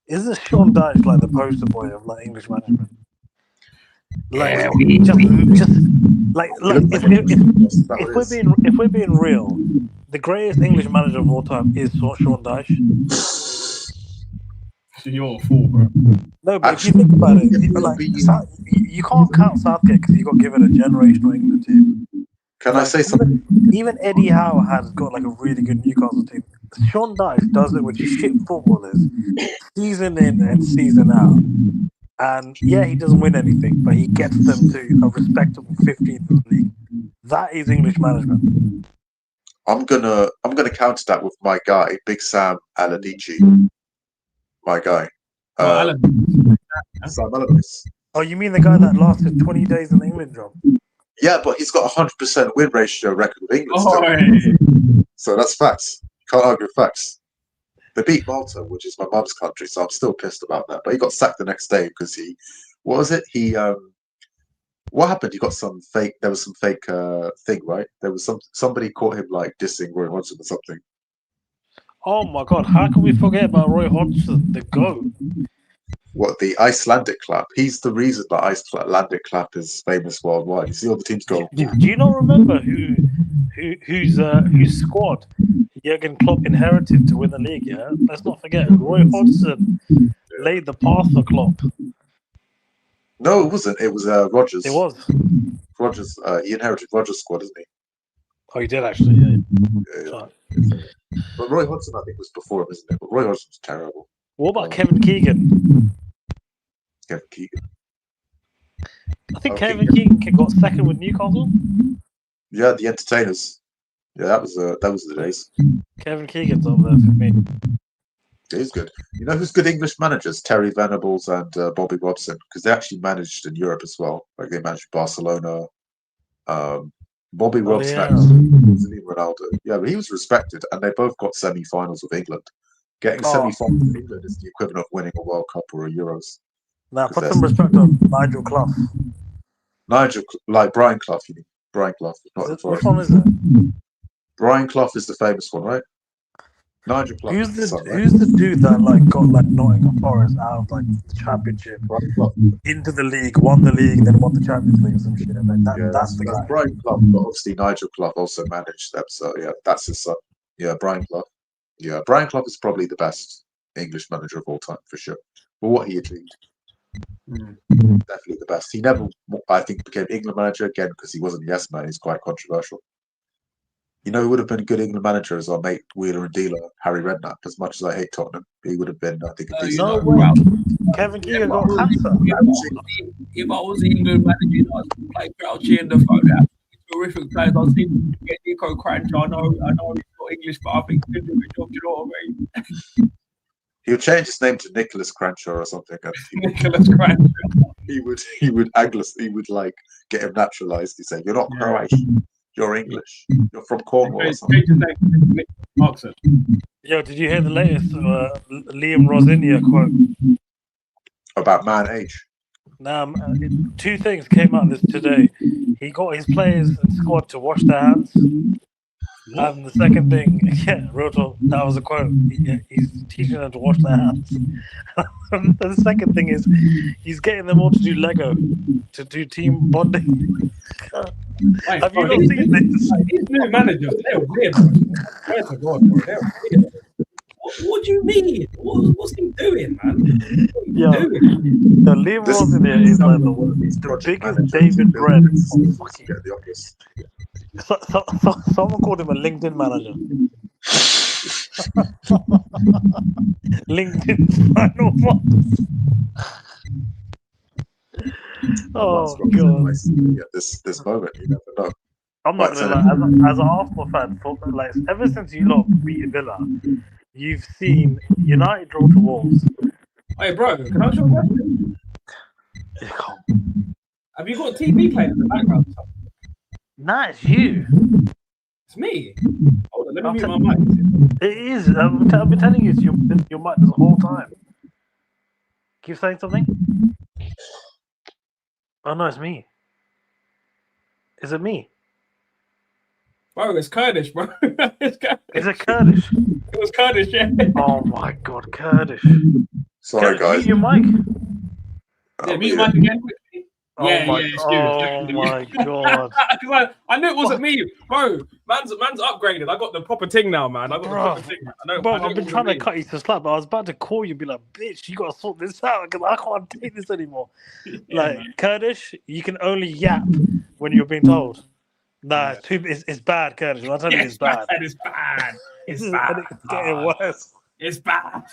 Speaker 2: isn't Sean Dyche like the poster boy of like English management? Like, just like if we're being real, the greatest English manager of all time is Sean Dyche.
Speaker 3: You're a fool, bro.
Speaker 2: No, but if you think about it, you can't count Southgate because he got given a generational England team.
Speaker 1: Can I say something?
Speaker 2: Even Eddie Howe has got like a really good Newcastle team. Sean Dyche does it with shit footballers, season in and season out. And yeah, he doesn't win anything, but he gets them to a respectable 15th in the league. That is English management.
Speaker 1: I'm gonna counter that with my guy, Big Sam Allardyce. My guy. Sam Allardyce.
Speaker 2: Oh, you mean the guy that lasted 20 days in the England job?
Speaker 1: Yeah, but he's got 100% win ratio record with England. So that's facts. Can't argue with facts. They beat Malta, which is my mum's country, so I'm still pissed about that. But he got sacked the next day because what was it? What happened? He got some fake. There was some fake thing, right? There was somebody caught him like dissing Roy Hodgson or something.
Speaker 4: Oh my God! How can we forget about Roy Hodgson, the GOAT?
Speaker 1: What, the Icelandic clap? He's the reason that Icelandic clap is famous worldwide. You see all the teams go.
Speaker 4: Do you not remember whose squad Jurgen Klopp inherited to win the league? Yeah, let's not forget Roy Hodgson laid the path for Klopp.
Speaker 1: No, it wasn't. It was Rodgers.
Speaker 4: It was
Speaker 1: Rodgers. He inherited Rodgers' squad, isn't he?
Speaker 4: Oh, he did actually. Yeah.
Speaker 1: But Roy Hodgson, I think, was before him, isn't it? But Roy Hodgson was terrible.
Speaker 4: What about Kevin Keegan?
Speaker 1: Kevin Keegan.
Speaker 4: I think Kevin Keegan got second with Newcastle.
Speaker 1: Yeah, the Entertainers. Yeah, that was the days.
Speaker 4: Kevin Keegan's up there for me.
Speaker 1: He's good. You know who's good English managers? Terry Venables and Bobby Robson, because they actually managed in Europe as well. Like they managed Barcelona. Bobby Robson, Ronaldo. Yeah, but he was respected, and they both got semi-finals with England. Getting semi-finals with England is the equivalent of winning a World Cup or a Euros.
Speaker 2: Now, put some respect on Nigel Clough.
Speaker 1: Like Brian Clough, you mean? Brian Clough.
Speaker 2: Which one is it?
Speaker 1: Brian Clough is the famous one, right? Nigel Clough.
Speaker 2: Who's the dude that like got like Nottingham Forest out of like the championship into the league, won the league, then won the Champions League or some shit? Like that's the guy.
Speaker 1: Brian Clough, but obviously Nigel Clough also managed them, so yeah, that's his son. Yeah, Brian Clough. Yeah, Brian Clough is probably the best English manager of all time for sure. For what he achieved. Definitely the best. He never, I think, became England manager again because he wasn't a yes man. He's quite controversial. You know who would have been a good England manager as our mate Wheeler and Dealer, Harry Redknapp. As much as I hate Tottenham, he would have been, I think, a decent.
Speaker 2: Kevin Keegan got cancer.
Speaker 3: If I was an England manager, I'd play Crouchy and the phone. Terrific players. I've seen Nico Cranch. I know he's not English, but I think he'll do a good job. Do you know what I mean?
Speaker 1: He'll change his name to Nicholas Cranshaw or something.
Speaker 3: Nicholas Cranshaw.
Speaker 1: He would like get him naturalized. He'd say, "You're not Croatian. You're English. You're from Cornwall." Or something.
Speaker 4: Yo, did you hear the latest Liam Rosinia quote
Speaker 1: about man age?
Speaker 4: Now, two things came out this today. He got his players and squad to wash their hands. And the second thing, real talk, that was a quote. He's teaching them to wash their hands. The second thing is he's getting them all to do Lego, to do team bonding. Have you not seen this?
Speaker 3: These new managers, they're weird. Swear to God, bro, they're weird. What do you mean? What's he doing, man?
Speaker 4: Yeah, the Liam Rosinia is like the biggest David Brent. Someone called him a LinkedIn manager. LinkedIn final months. Oh God!
Speaker 1: Yeah, this moment, you never know.
Speaker 4: I'm not gonna lie. As an Arsenal fan, like ever since you lot beat Villa, you've seen United draw to Wolves.
Speaker 3: Hey, bro, can I ask you a question? Have you got TV playing in the background?
Speaker 4: Nah, it's you.
Speaker 3: It's me. Hold on, let me mute my mic.
Speaker 4: It is. I've been telling you, it's your mic the whole time. Keep saying something. Oh no, it's me. Is it me?
Speaker 3: Bro, it's Kurdish, bro.
Speaker 4: Is it Kurdish?
Speaker 3: It was Kurdish, yeah.
Speaker 4: Oh my God, Kurdish.
Speaker 1: Sorry, guys.
Speaker 4: Mute your mic.
Speaker 3: Yeah, mute your mic again quickly. Yeah, it's you.
Speaker 4: Oh my god!
Speaker 3: Because I knew it wasn't me, bro. Man's upgraded. I got the proper thing now, man. I got the proper thing.
Speaker 4: I've been trying to cut you to slack, but I was about to call you and be like, "Bitch, you gotta sort this out because I can't take this anymore." Like
Speaker 3: man.
Speaker 4: Kurdish, you can only yap when you're being told. Nah, it's bad, Kurdish. I'll tell you, it's bad.
Speaker 3: It's bad. It's bad.
Speaker 4: It's getting worse.
Speaker 3: It's bad.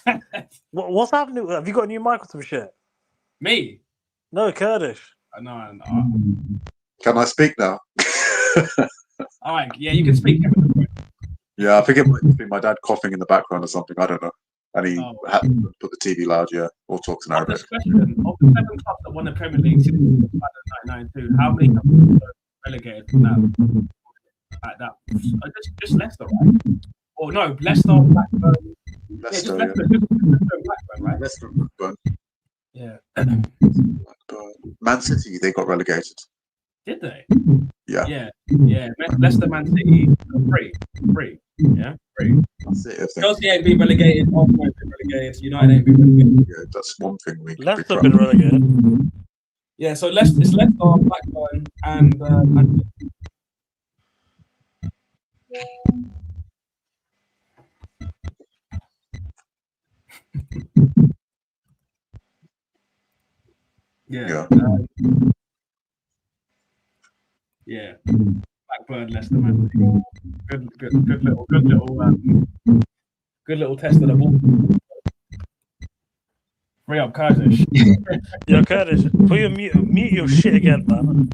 Speaker 4: What's happening? Have you got a new mic or some shit?
Speaker 3: Me?
Speaker 4: No, Kurdish.
Speaker 3: No.
Speaker 1: Can I speak now?
Speaker 3: All right. Yeah, you can speak.
Speaker 1: Yeah, I think it might be my dad coughing in the background or something. I don't know. And he had to put the TV loud, or talks in Arabic.
Speaker 3: Of the 7 clubs that won the Premier League since 1992, how many have been relegated from that? Like that? Just Leicester, right? Or no, Leicester, Blackburn.
Speaker 1: Leicester,
Speaker 3: Blackburn, right?
Speaker 1: Leicester, Blackburn.
Speaker 3: Yeah.
Speaker 1: Man City, they got relegated.
Speaker 3: Did they?
Speaker 1: Yeah.
Speaker 3: Leicester, Man City, free. Yeah, free.
Speaker 1: That's it.
Speaker 3: Chelsea ain't been relegated. Arsenal ain't been relegated. United ain't been relegated.
Speaker 1: Yeah, that's one thing we.
Speaker 4: Leicester been relegated.
Speaker 3: Yeah, so it's Leicester, Blackburn, and yeah. Blackburn, Leicester, Man City. Good little test of the ball. Free up Kurdish.
Speaker 4: Yo, Kurdish, put your mute your shit again, man.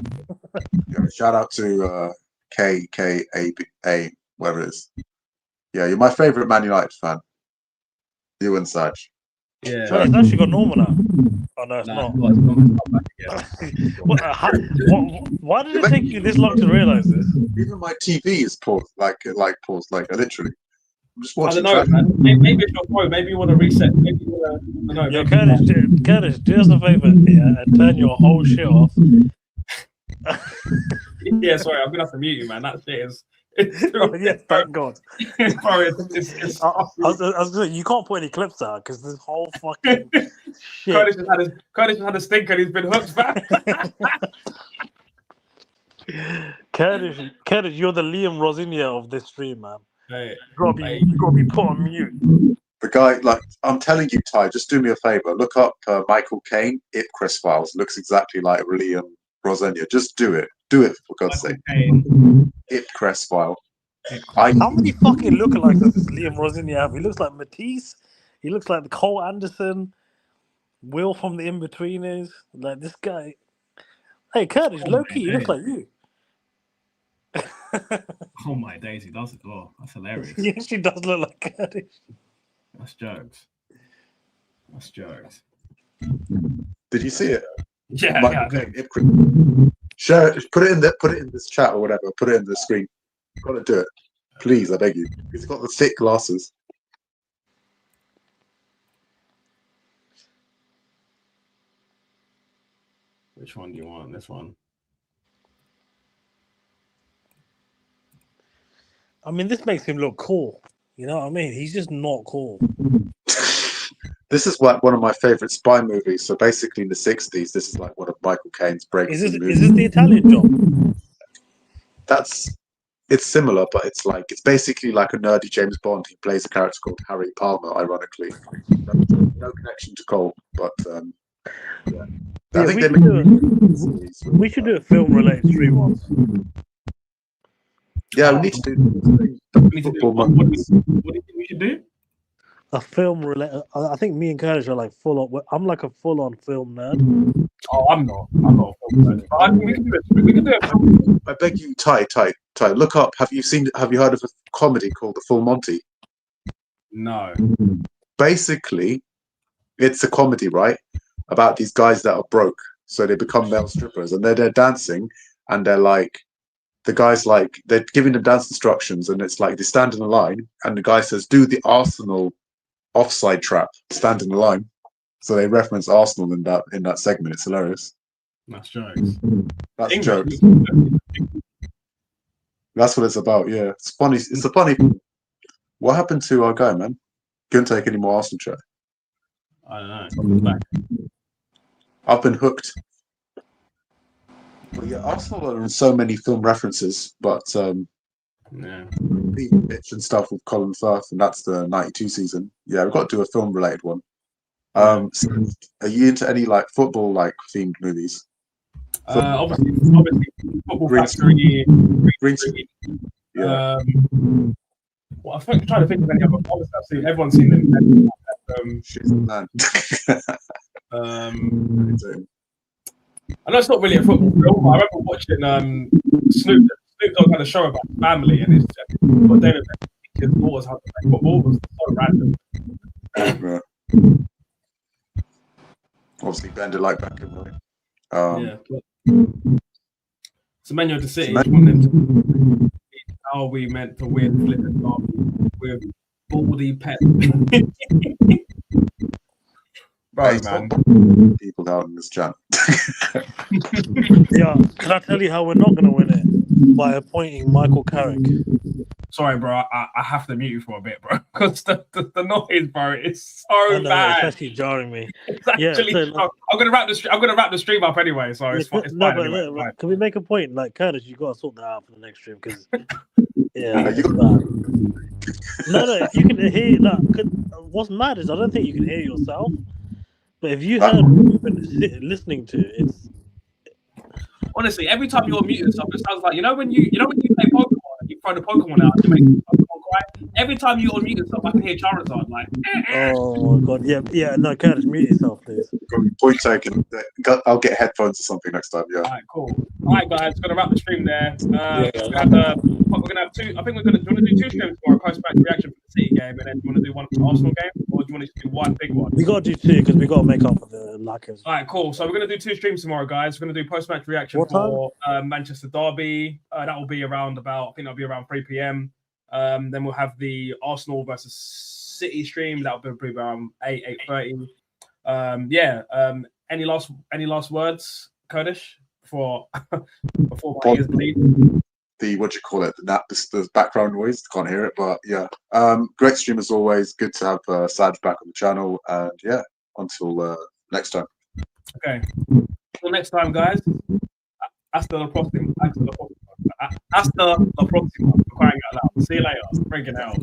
Speaker 1: Shout out to KKABA, whatever it is. Yeah, you're my favourite Man United fan. You and Saaj.
Speaker 4: Yeah. Wait, it's actually got normal now. Oh no, it's not. Why did it take you this long to realise this?
Speaker 1: Even my TV is paused, paused, literally. I'm just watching.
Speaker 3: I don't know, man. Maybe it's your phone. Maybe you want to reset. Maybe you want to.
Speaker 4: Yo, Kurdish, do us a favour, and turn your whole shit off.
Speaker 3: Yeah, sorry, I'm gonna have to mute you, man. That shit is.
Speaker 4: Yeah, thank God.
Speaker 3: Sorry,
Speaker 4: I was gonna say, you can't put any clips out because this whole fucking shit.
Speaker 3: Kurdish had a stinker and he's been hooked back.
Speaker 4: Kurdish, you're the Liam Rosinia of this stream, man.
Speaker 3: Hey,
Speaker 4: you gotta be put on mute.
Speaker 1: The guy, I'm telling you, Ty, just do me a favor. Look up Michael Caine, Ipcress Files. Looks exactly like Liam Rosinia. Just do it. Do it, for God's sake. Ipcress File.
Speaker 4: How many fucking lookalikes does this Liam Rosinia have? He looks like Matisse. He looks like Cole Anderson. Will from the In-Betweeners. Like, this guy. Hey, Kurdish, low-key, he looks like you.
Speaker 3: Oh my days, he does as well. That's hilarious.
Speaker 4: He actually does look like Kurdish.
Speaker 3: That's jokes.
Speaker 1: Did you see it?
Speaker 3: Yeah.
Speaker 1: Share it. Put it in this chat or whatever. Put it in the screen. You've got to do it, please. I beg you. He's got the thick glasses.
Speaker 3: Which one do you want? This one.
Speaker 4: I mean, this makes him look cool. You know what I mean? He's just not cool.
Speaker 1: This is one of my favorite spy movies. So basically, in the 60s, this is like one of Michael Caine's breakthrough movies.
Speaker 4: Is this the Italian job?
Speaker 1: It's similar, but it's basically like a nerdy James Bond. He plays a character called Harry Palmer, ironically. No connection to Cole, but yeah. I think
Speaker 4: we should do a film-related stream once.
Speaker 1: Yeah, we need to do football.
Speaker 3: What do you think we should do?
Speaker 4: A film related. I think me and Kurdish are like full on. I'm like a full on film nerd.
Speaker 3: Oh, I'm not a film nerd. We can do it.
Speaker 1: I beg you, Ty. Look up. Have you heard of a comedy called The Full Monty?
Speaker 3: No.
Speaker 1: Basically, it's a comedy, right? About these guys that are broke, so they become male strippers, and they're dancing, and they're like, the guy's like, they're giving them dance instructions, and it's like they stand in a line, and the guy says, "Do the Arsenal offside trap, stand in the line." So they reference Arsenal in that segment. It's hilarious.
Speaker 3: That's jokes.
Speaker 1: That's jokes. That's what it's about. Yeah, it's funny. It's a funny. What happened to our guy, man? Couldn't take any more Arsenal chat.
Speaker 3: I don't know.
Speaker 1: I've been hooked. But yeah, Arsenal are in so many film references, but
Speaker 3: Yeah.
Speaker 1: pitch and stuff with Colin Firth, and that's the '92 season. Yeah, we've got to do a film-related one. So are you into any like football like themed movies?
Speaker 3: Obviously, Football
Speaker 1: Green
Speaker 3: Factory.
Speaker 1: Green Yeah.
Speaker 3: Well, I'm trying to think of any other films I've seen. Everyone's seen them.
Speaker 1: She's the man.
Speaker 3: I know it's not really a football film, but I remember watching Snoop Dogg had a show about family, and it's what David his daughters had to play football. It was so random.
Speaker 1: Right. Obviously, Bender like Beckham, right?
Speaker 3: Semenyo to City. Want them to, how are we meant to win? Flipping with baldy pet. Bro, man.
Speaker 1: People out in this chat.
Speaker 4: Yeah, can I tell you how we're not going to win it? By appointing Michael Carrick.
Speaker 3: Sorry, bro. I have to mute you for a bit, bro, because the noise, bro, is so bad.
Speaker 4: It's actually jarring me.
Speaker 3: It's actually. I'm gonna wrap the stream up anyway, so it's fine. Anyway,
Speaker 4: can we make a point? Like Curtis, you gotta sort that out for the next stream because it's bad. No, if you can hear that, what's mad is I don't think you can hear yourself. But if you heard what you've been listening to, it's
Speaker 3: honestly every time you unmute yourself, it sounds like you know when you play Pokemon and you throw the Pokemon out, you make Pokemon cry. Every time you unmute yourself, I can hear Charizard like.
Speaker 4: Oh my god, yeah. No, Curtis, mute yourself, please.
Speaker 1: Point taken. I'll get headphones or something next time. Yeah.
Speaker 3: All right, cool. All right, guys, we're gonna wrap the stream there. We're gonna have two. I think we're gonna do 2 streams tomorrow. Post-match reaction for the City game, and then do you want to do one for the Arsenal game, or do you want to do one big one?
Speaker 4: We gotta do 2 because we gotta make up for the lack of.
Speaker 3: All right, cool. So we're gonna do 2 streams tomorrow, guys. We're gonna do post-match reaction for Manchester Derby. That will be around 3 p.m. Then we'll have the Arsenal versus City stream. That'll be around 8:30. Any last words, Kurdish, before my ears bleed?
Speaker 1: The what do you call it? The background noise. Can't hear it, but yeah. Great stream as always. Good to have Saaj back on the channel, and yeah. Until next time.
Speaker 3: Okay. Until next time, guys. Hasta la próxima. Hasta la próxima. For crying out loud. See you later. Freaking hell.